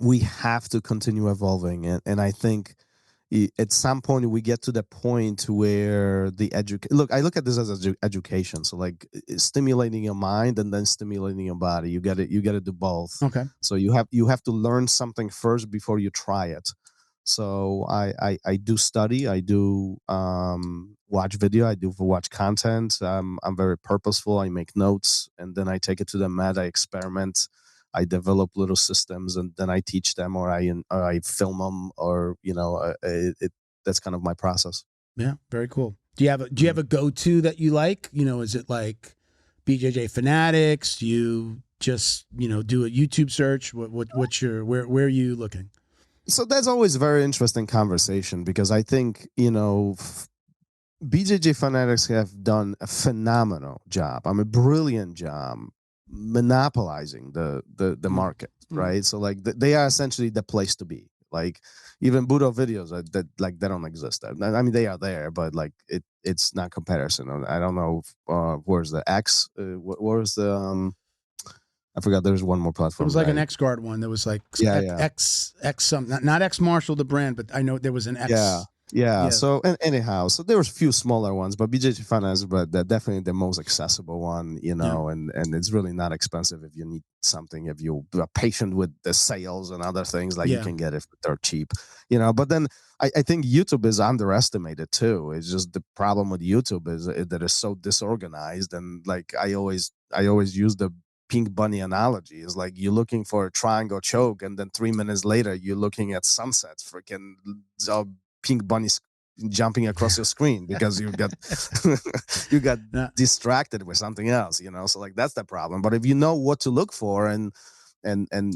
we have to continue evolving. And I think at some point we get to the point where I look at this as education. So like stimulating your mind and then stimulating your body. You got to do both. Okay. So you have to learn something first before you try it. So I do study. I do watch video. I do watch content. I'm very purposeful. I make notes and then I take it to the mat. I experiment. I develop little systems and then I teach them, or I film them, or that's kind of my process. Yeah, very cool. Do you have a go-to that you like? Is it like BJJ Fanatics? Do you just do a YouTube search? What's your where are you looking? So that's always a very interesting conversation because I think, BJJ fanatics have done a phenomenal job. I mean, brilliant job monopolizing the market, right? So like they are essentially the place to be. Like even Budo videos that like they don't exist. I mean, they are there, but like it's not comparison. I don't know where's the X. Where's the I forgot. There's one more platform. It was like an X Guard one. There was like X something. Not X Marshall the brand, but I know there was an X. Yeah. So anyhow, so there was a few smaller ones, but BJJ Finance, but they're definitely the most accessible one, and it's really not expensive if you need something. If you're patient with the sales and other things, like you can get it, they're cheap, But then I think YouTube is underestimated too. It's just the problem with YouTube is that it's so disorganized, and like I always use the pink bunny analogy. Is like you're looking for a triangle choke, and then 3 minutes later you're looking at sunsets, freaking pink bunnies jumping across your screen because you got distracted with something else, So like that's the problem. But if you know what to look for and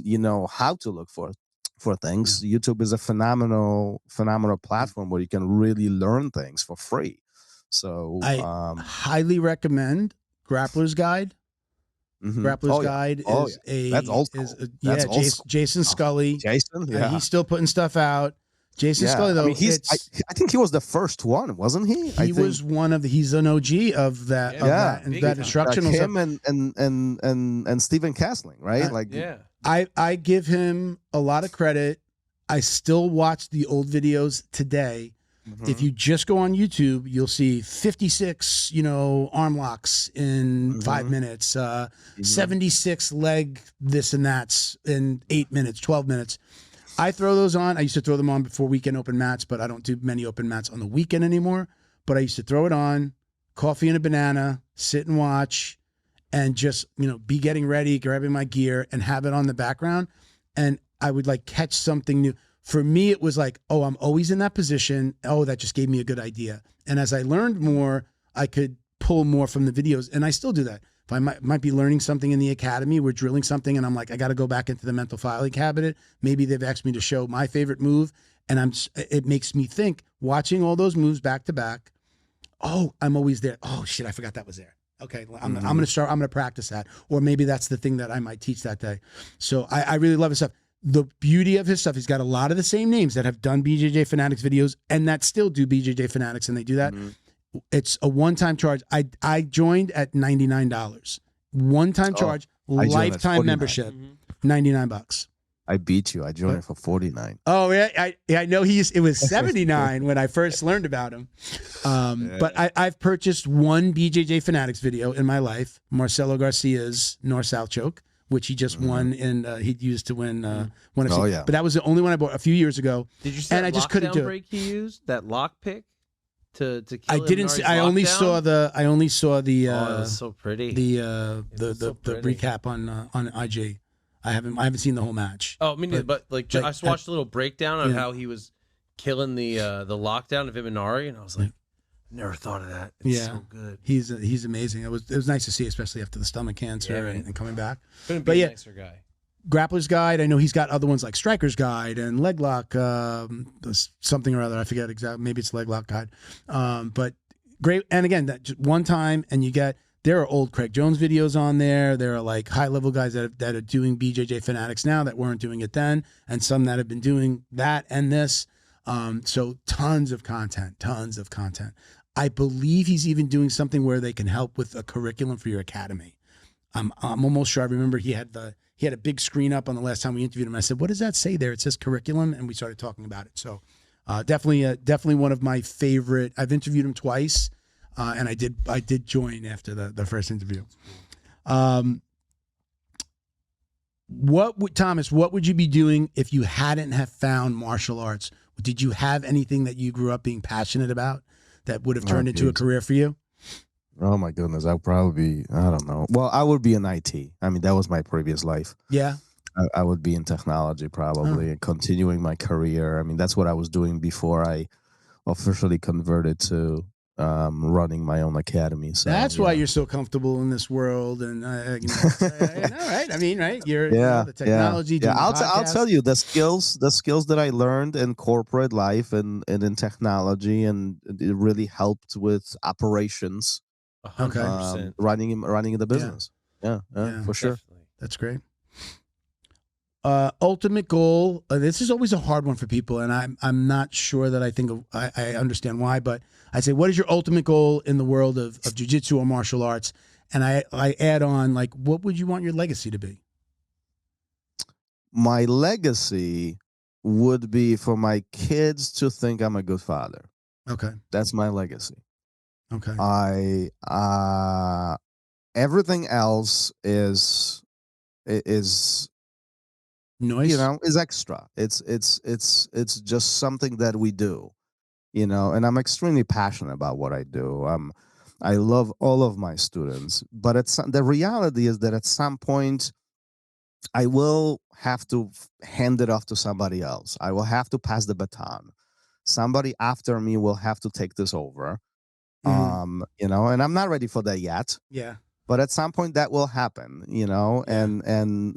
you know how to look for things, YouTube is a phenomenal platform where you can really learn things for free. So I highly recommend Grappler's Guide. Grappler's Guide is that's old school. Jason Scully. Jason, he's still putting stuff out. Jason Scully, though, I mean, I think he was the first one, wasn't he? He's an OG of that. That instructional like him stuff. and Stephen Castling, right? I give him a lot of credit. I still watch the old videos today. If you just go on YouTube, you'll see 56, arm locks in 5 minutes, 76 leg this and that's in 8 minutes, 12 minutes. I throw those on. I used to throw them on before weekend open mats, but I don't do many open mats on the weekend anymore. But I used to throw it on, coffee and a banana, sit and watch, and just, be getting ready, grabbing my gear, and have it on the background. And I would like catch something new. For me, it was like, oh, I'm always in that position. Oh, that just gave me a good idea. And as I learned more, I could pull more from the videos. And I still do that. If I might be learning something in the academy, we're drilling something, and I'm like, I got to go back into the mental filing cabinet. Maybe they've asked me to show my favorite move, and it makes me think, watching all those moves back to back, oh, I'm always there. Oh, shit, I forgot that was there. Okay, I'm going to practice that. Or maybe that's the thing that I might teach that day. So I really love his stuff. The beauty of his stuff, he's got a lot of the same names that have done BJJ Fanatics videos and that still do BJJ Fanatics, and they do that. It's a one-time charge. I joined at $99. One-time charge, lifetime membership, $99. I beat you. I joined for $49. Oh yeah, I know it was $79 when I first learned about him. But I've purchased one BJJ Fanatics video in my life, Marcelo Garcia's North-South choke, which he just won, and he used to win one. But that was the only one I bought a few years ago. Did you see that lockdown break he used? That lock pick? To kill I didn't see. I only saw the. Oh, that's so pretty. The recap on IG. I haven't seen the whole match. Oh, me neither. But I just watched a little breakdown on how he was killing the lockdown of Imanari, and I was like, never thought of that. It's so good. He's amazing. It was nice to see, especially after the stomach cancer and coming back. Couldn't be a nicer guy. Grappler's Guide. I know he's got other ones like Striker's Guide and Leg Lock, something or other. I forget exactly. Maybe it's Leg Lock Guide. But great. And again, that just one time, and there are old Craig Jones videos on there. There are like high level guys that are doing BJJ Fanatics now that weren't doing it then, and some that have been doing that and this. So tons of content. I believe he's even doing something where they can help with a curriculum for your academy. I'm almost sure. I remember he had a big screen up on the last time we interviewed him. I said, "What does that say there?" It says curriculum, and we started talking about it. So, definitely one of my favorite. I've interviewed him twice, and I did join after the first interview. Thomas, what would you be doing if you hadn't have found martial arts? Did you have anything that you grew up being passionate about that would have turned into a career for you? Oh my goodness, I'd probably be, I don't know. Well, I would be in IT. I mean, that was my previous life. Yeah. I would be in technology probably and continuing my career. I mean, that's what I was doing before I officially converted to running my own academy. So that's why you're so comfortable in this world, and I know, right? I mean, right? You're the technology. Yeah. I'll tell you the skills that I learned in corporate life and in technology, and it really helped with operations. 100%. Running the business. Yeah, for sure. Definitely. That's great. Ultimate goal. This is always a hard one for people, and I'm not sure that I understand why. But I say, what is your ultimate goal in the world of jiu-jitsu or martial arts? And I add on, like, what would you want your legacy to be? My legacy would be for my kids to think I'm a good father. Okay, that's my legacy. Okay, everything else is noise, is extra. It's just something that we do, and I'm extremely passionate about what I do. I love all of my students, but the reality is that at some point I will have to hand it off to somebody else. I will have to pass the baton. Somebody after me will have to take this over. And I'm not ready for that yet. Yeah. But at some point that will happen, and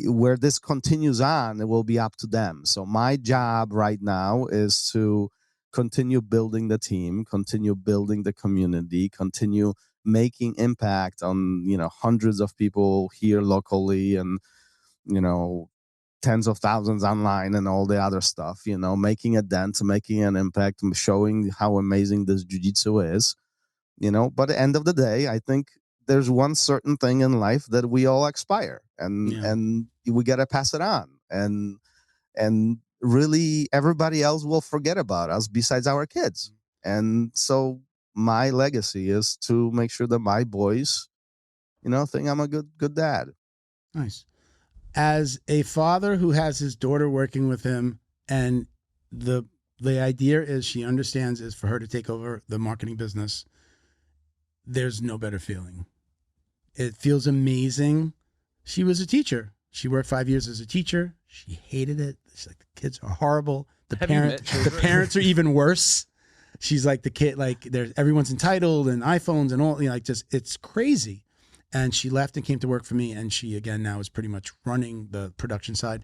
where this continues on, it will be up to them. So my job right now is to continue building the team, continue building the community, continue making impact on, hundreds of people here locally and, tens of thousands online and all the other stuff, making a dent, making an impact, showing how amazing this jiu-jitsu is, but at the end of the day, I think there's one certain thing in life that we all expire, and we got to pass it on. And really everybody else will forget about us besides our kids. And so my legacy is to make sure that my boys, think I'm a good dad. Nice. As a father who has his daughter working with him, and the idea is she understands is for her to take over the marketing business, there's no better feeling. It feels amazing. She was a teacher. She worked 5 years as a teacher. She hated it. She's like, the kids are horrible. The parents are even worse. She's like, the kid, like, everyone's entitled and iPhones and all, it's crazy. And she left and came to work for me. And she, again, now is pretty much running the production side.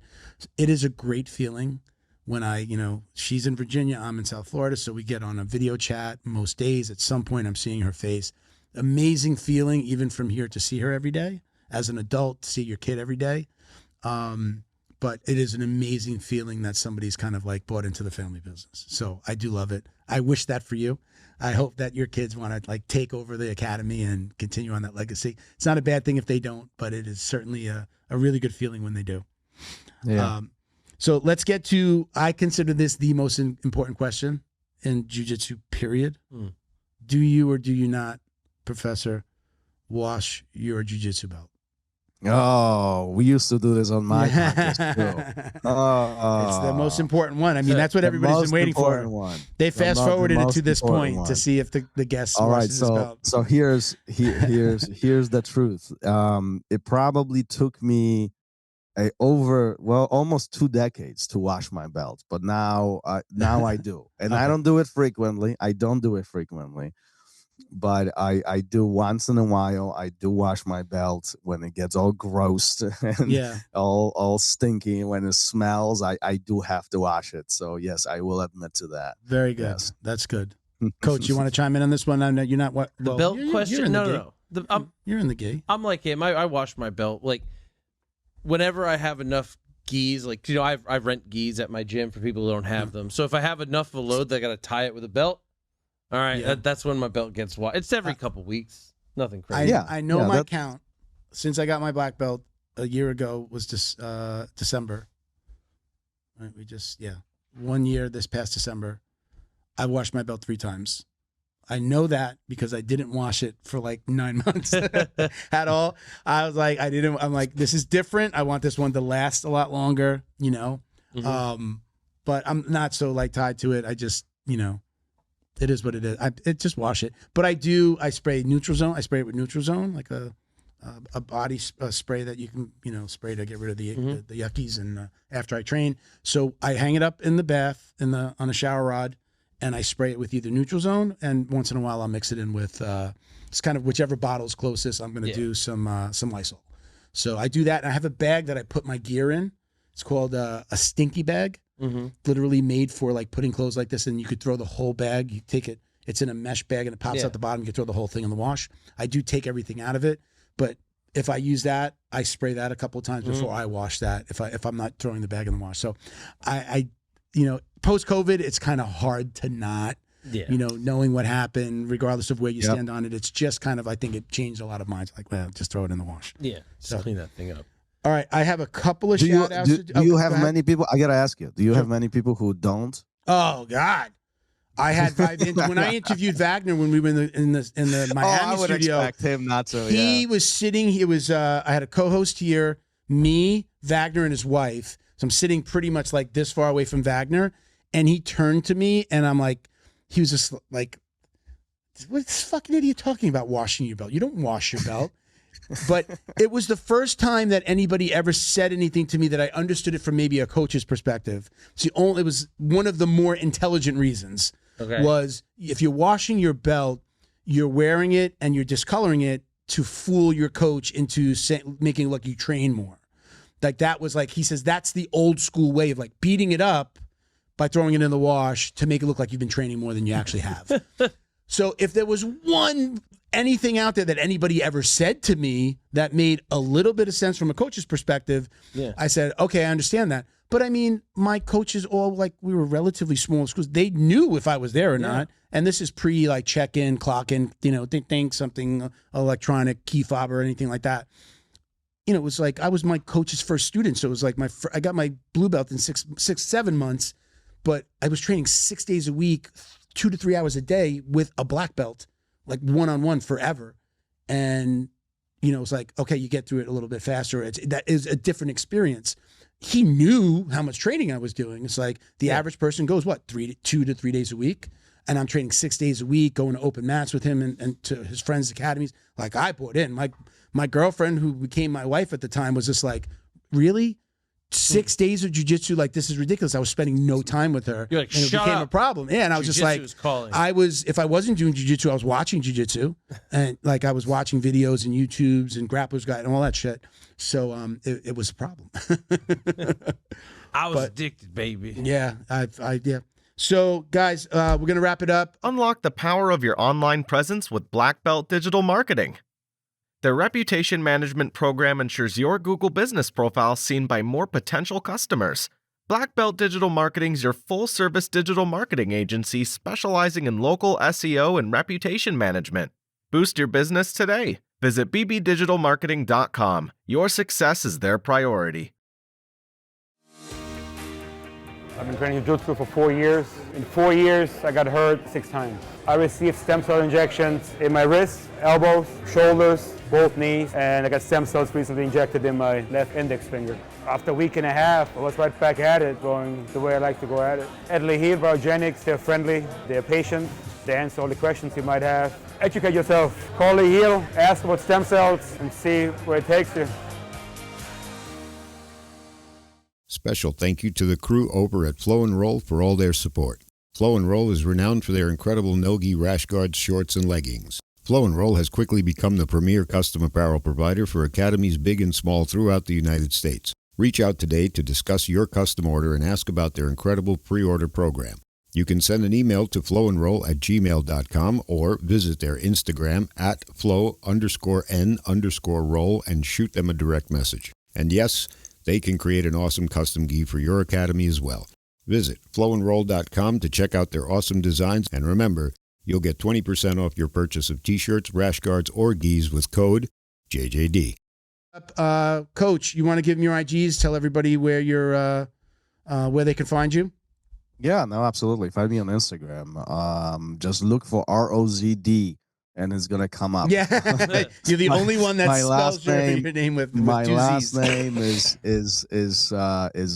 It is a great feeling when she's in Virginia, I'm in South Florida. So we get on a video chat most days. At some point, I'm seeing her face. Amazing feeling, even from here, to see her every day. As an adult, to see your kid every day. But it is an amazing feeling that somebody's kind of like bought into the family business. So I do love it. I wish that for you. I hope that your kids want to like take over the academy and continue on that legacy. It's not a bad thing if they don't, but it is certainly a really good feeling when they do. Yeah. So let's get to, I consider this the most important question in jiu-jitsu, period. Do you or do you not, Professor, wash your jiu-jitsu belt? Oh, we used to do this on my podcast too. It's the most important one. I mean, that's what everybody's been waiting for. They fast forwarded it to this point to see if the guests. All right, so here's the truth. It probably took me almost 2 decades to wash my belt, but now I do, and okay. I don't do it frequently. But I do once in a while. I do wash my belt when it gets all gross and all stinky. When it smells, I do have to wash it. So yes, I will admit to that. Very good. Yes. That's good. Coach, you want to chime in on this one? I know you're not what the belt question. No. You're in the gi. I'm like him. I wash my belt like whenever I have enough gis. Like I rent gis at my gym for people who don't have them. So if I have enough of a load, that I got to tie it with a belt. All right, that's when my belt gets washed. It's every couple weeks. Nothing crazy. I know my count since I got my black belt a year ago was December. Right, 1 year this past December. I washed my belt 3 times. I know that because I didn't wash it for like 9 months at all. I was like, I'm like, this is different. I want this one to last a lot longer, Mm-hmm. But I'm not so like tied to it. I just, it is what it is. I just wash it. But I spray Neutral Zone. I spray it with Neutral Zone, like a body spray that you can, spray to get rid of the yuckies and after I train. So I hang it up in the bath on a shower rod, and I spray it with either neutral zone, and once in a while I'll mix it in with it's kind of whichever bottle's closest. I'm going to do some Lysol. So I do that, and I have a bag that I put my gear in. It's called a stinky bag, literally made for like putting clothes like this, and you could throw the whole bag. You take it, it's in a mesh bag, and it pops out the bottom. You can throw the whole thing in the wash. I do take everything out of it, but if I use that, I spray that a couple of times before I wash that. If I'm not throwing the bag in the wash, so I post COVID, it's kind of hard to not, knowing what happened, regardless of where you stand on it. It's just kind of, I think it changed a lot of minds. Like, well, just throw it in the wash. Yeah, just clean that thing up. All right, I have a couple of shout outs. Do you have many people? I gotta ask you. Do you have many people who don't? Oh God. I had when I interviewed Wagner when we were in the Miami I would studio. expect him not to. He was sitting. He was. I had a co-host here, me, Wagner, and his wife. So I'm sitting pretty much like this far away from Wagner, and he turned to me, and I'm like, he was just like, "What this fucking idiot talking about washing your belt? You don't wash your belt." But it was the first time that anybody ever said anything to me that I understood it from maybe a coach's perspective. It was one of the more intelligent reasons. Was if you're washing your belt, you're wearing it and you're discoloring it to fool your coach into making it look you train more. Like that was like, he says that's the old school way of like beating it up by throwing it in the wash to make it look like you've been training more than you actually have. So if there was anything out there that anybody ever said to me that made a little bit of sense from a coach's perspective, I said, okay, I understand that. But I mean, my coaches all like, we were relatively small schools. They knew if I was there or not. And this is pre like check in, clock in, think something electronic, key fob or anything like that. It was like, I was my coach's first student. So it was like I got my blue belt in 7 months, but I was training 6 days a week, 2 to 3 hours a day with a black belt, like one-on-one forever. And, it's like, okay, you get through it a little bit faster. That is a different experience. He knew how much training I was doing. It's like the average person goes, 2 to 3 days a week? And I'm training 6 days a week, going to open mats with him and to his friends' academies. Like I bought in. My girlfriend, who became my wife at the time, was just like, really? 6 days of jiu-jitsu? Like, this is ridiculous. I was spending no time with her. You're like, and it became a problem. Yeah, and I was just like, if I wasn't doing jiu-jitsu, I was watching jiu-jitsu. And like I was watching videos and YouTubes and Grappler's Guide and all that shit. So it was a problem. I was addicted, baby. Yeah, yeah. So guys, we're going to wrap it up. Unlock the power of your online presence with Black Belt Digital Marketing. Their reputation management program ensures your Google business profile seen by more potential customers. Black Belt Digital Marketing is your full-service digital marketing agency specializing in local SEO and reputation management. Boost your business today. Visit bbdigitalmarketing.com. Your success is their priority. I've been training jiu-jitsu for 4 years. In 4 years, I got hurt 6 times. I received stem cell injections in my wrists, elbows, shoulders, both knees, and I got stem cells recently injected in my left index finger. After a week and a half, I was right back at it, going the way I like to go at it. At Lehil Biogenics, they're friendly, they're patient, they answer all the questions you might have. Educate yourself. Call Lehil, ask about stem cells, and see where it takes you. Special thank you to the crew over at Flow and Roll for all their support. Flow and Roll is renowned for their incredible no-gi rash guards, shorts, and leggings. Flow and Roll has quickly become the premier custom apparel provider for academies big and small throughout the United States. Reach out today to discuss your custom order and ask about their incredible pre-order program. You can send an email to flowandroll@gmail.com or visit their Instagram at flow_n_roll and shoot them a direct message. And yes, they can create an awesome custom gi for your academy as well. Visit flowandroll.com to check out their awesome designs, and remember, you'll get 20% off your purchase of t-shirts, rash guards, or gis with code JJD. Coach, you want to give them your IGs? Tell everybody where you're, where they can find you. Yeah, no, absolutely. Find me on Instagram. Just look for ROZD, and it's gonna come up. Yeah, you're the only one that spells your name with my two last Z's. name is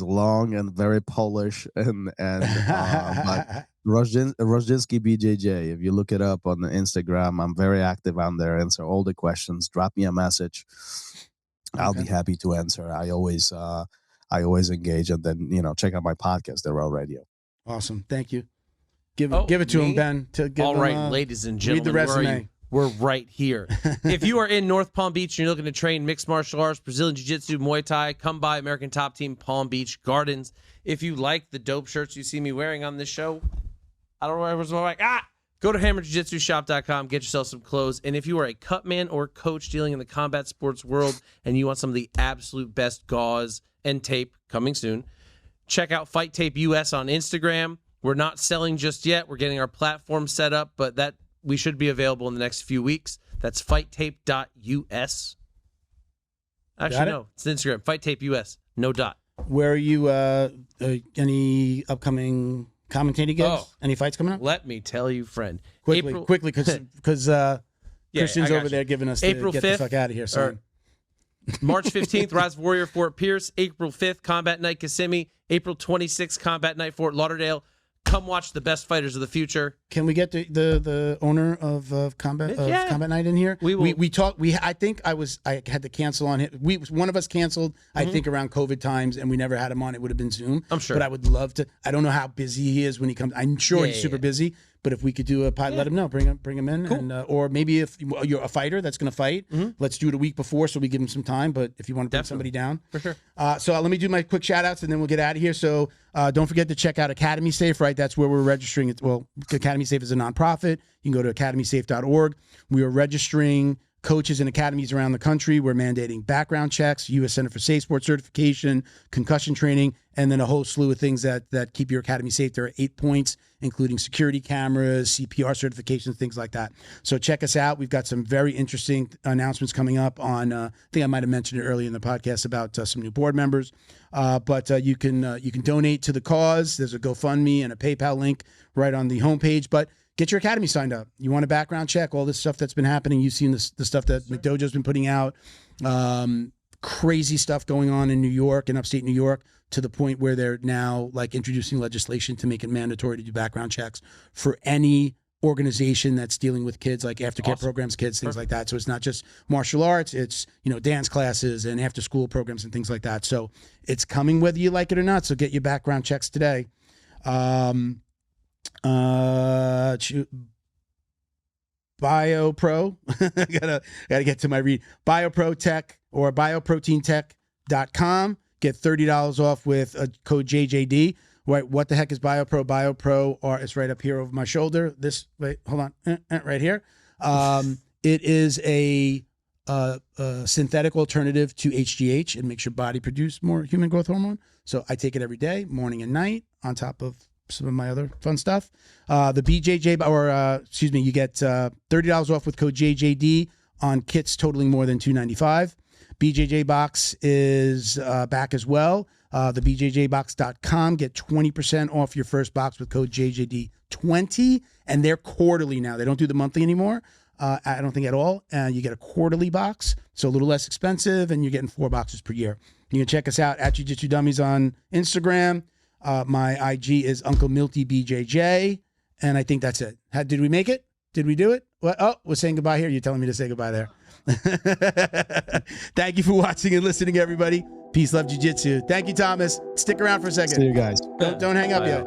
long and very Polish, and but Rozdzynski BJJ. If you look it up on the Instagram, I'm very active on there. Answer all the questions. Drop me a message. I'll be happy to answer. I always engage, and then check out my podcast, the RõL Radio. Awesome, thank you. Give it to him, Ben. All right, ladies and gentlemen, read the resume. We're right here. If you are in North Palm Beach and you're looking to train mixed martial arts, Brazilian Jiu-Jitsu, Muay Thai, come by American Top Team Palm Beach Gardens. If you like the dope shirts you see me wearing on this show, I don't know where's my mic. Go to hammerjujitsushop.com, get yourself some clothes. And if you are a cut man or coach dealing in the combat sports world and you want some of the absolute best gauze and tape coming soon, check out Fight Tape US on Instagram. We're not selling just yet. We're getting our platform set up, but that we should be available in the next few weeks. That's fighttape.us. Actually, no, it's Instagram. Fight Tape US. No dot. Where are you? Any upcoming commentating gigs? Any fights coming up? Let me tell you, friend. Quickly, because Christian's over there giving us April get 5th, the fuck out of here, son. March 15th, Rise of Warrior, Fort Pierce. April 5th, Combat Night, Kissimmee. April 26th, Combat Night, Fort Lauderdale. Come watch the best fighters of the future. Can we get the owner of Combat Night in here? We talked. I think I had to cancel on him. One of us canceled. I think around COVID times, and we never had him on. It would have been Zoom. I'm sure, but I would love to. I don't know how busy he is when he comes. I'm sure he's super busy. But if we could do a pod, let him know. Bring him in, cool. and or maybe if you're a fighter that's going to fight, let's do it a week before so we give him some time. But if you want to bring somebody down, for sure. So let me do my quick shout outs and then we'll get out of here. So don't forget to check out Academy Safe. Right, that's where we're registering. Well, Academy Safe is a nonprofit. You can go to academysafe.org. We are registering coaches and academies around the country. We're mandating background checks, U.S. Center for Safe Sport certification, concussion training, and then a whole slew of things that keep your academy safe. There are 8 points, including security cameras, CPR certifications, things like that. So check us out. We've got some very interesting announcements coming up on, I think I might have mentioned it earlier in the podcast about some new board members. But you can donate to the cause. There's a GoFundMe and a PayPal link right on the homepage. But get your academy signed up. You want a background check, all this stuff that's been happening. You've seen the stuff that McDojo's been putting out. Crazy stuff going on in New York and upstate New York to the point where they're now like introducing legislation to make it mandatory to do background checks for any organization that's dealing with kids, like aftercare programs, kids, things like that. So it's not just martial arts, it's, dance classes and after school programs and things like that. So it's coming whether you like it or not. So get your background checks today. BioPro. gotta get to my read. BioPro Tech or bioproteintech.com. Get $30 off with a code JJD. Wait, what the heck is BioPro? BioPro, or it's right up here over my shoulder. Hold on, right here. It is a synthetic alternative to HGH. It makes your body produce more human growth hormone. So I take it every day, morning and night, on top of some of my other fun stuff. The BJJ, you get $30 off with code JJD on kits totaling more than $295. BJJ box is back as well. The BJJbox.com. Get 20% off your first box with code JJD20. And they're quarterly now. They don't do the monthly anymore. I don't think at all. You get a quarterly box, so a little less expensive, and you're getting 4 boxes per year. You can check us out at Jiu Jitsu Dummies on Instagram. My IG is Uncle Milty BJJ, and I think that's it. Did we make it? Did we do it? What? Oh, we're saying goodbye here. You're telling me to say goodbye there. Thank you for watching and listening, everybody. Peace, love, jiu-jitsu. Thank you, Thomas. Stick around for a second. See you guys. Don't hang up yet.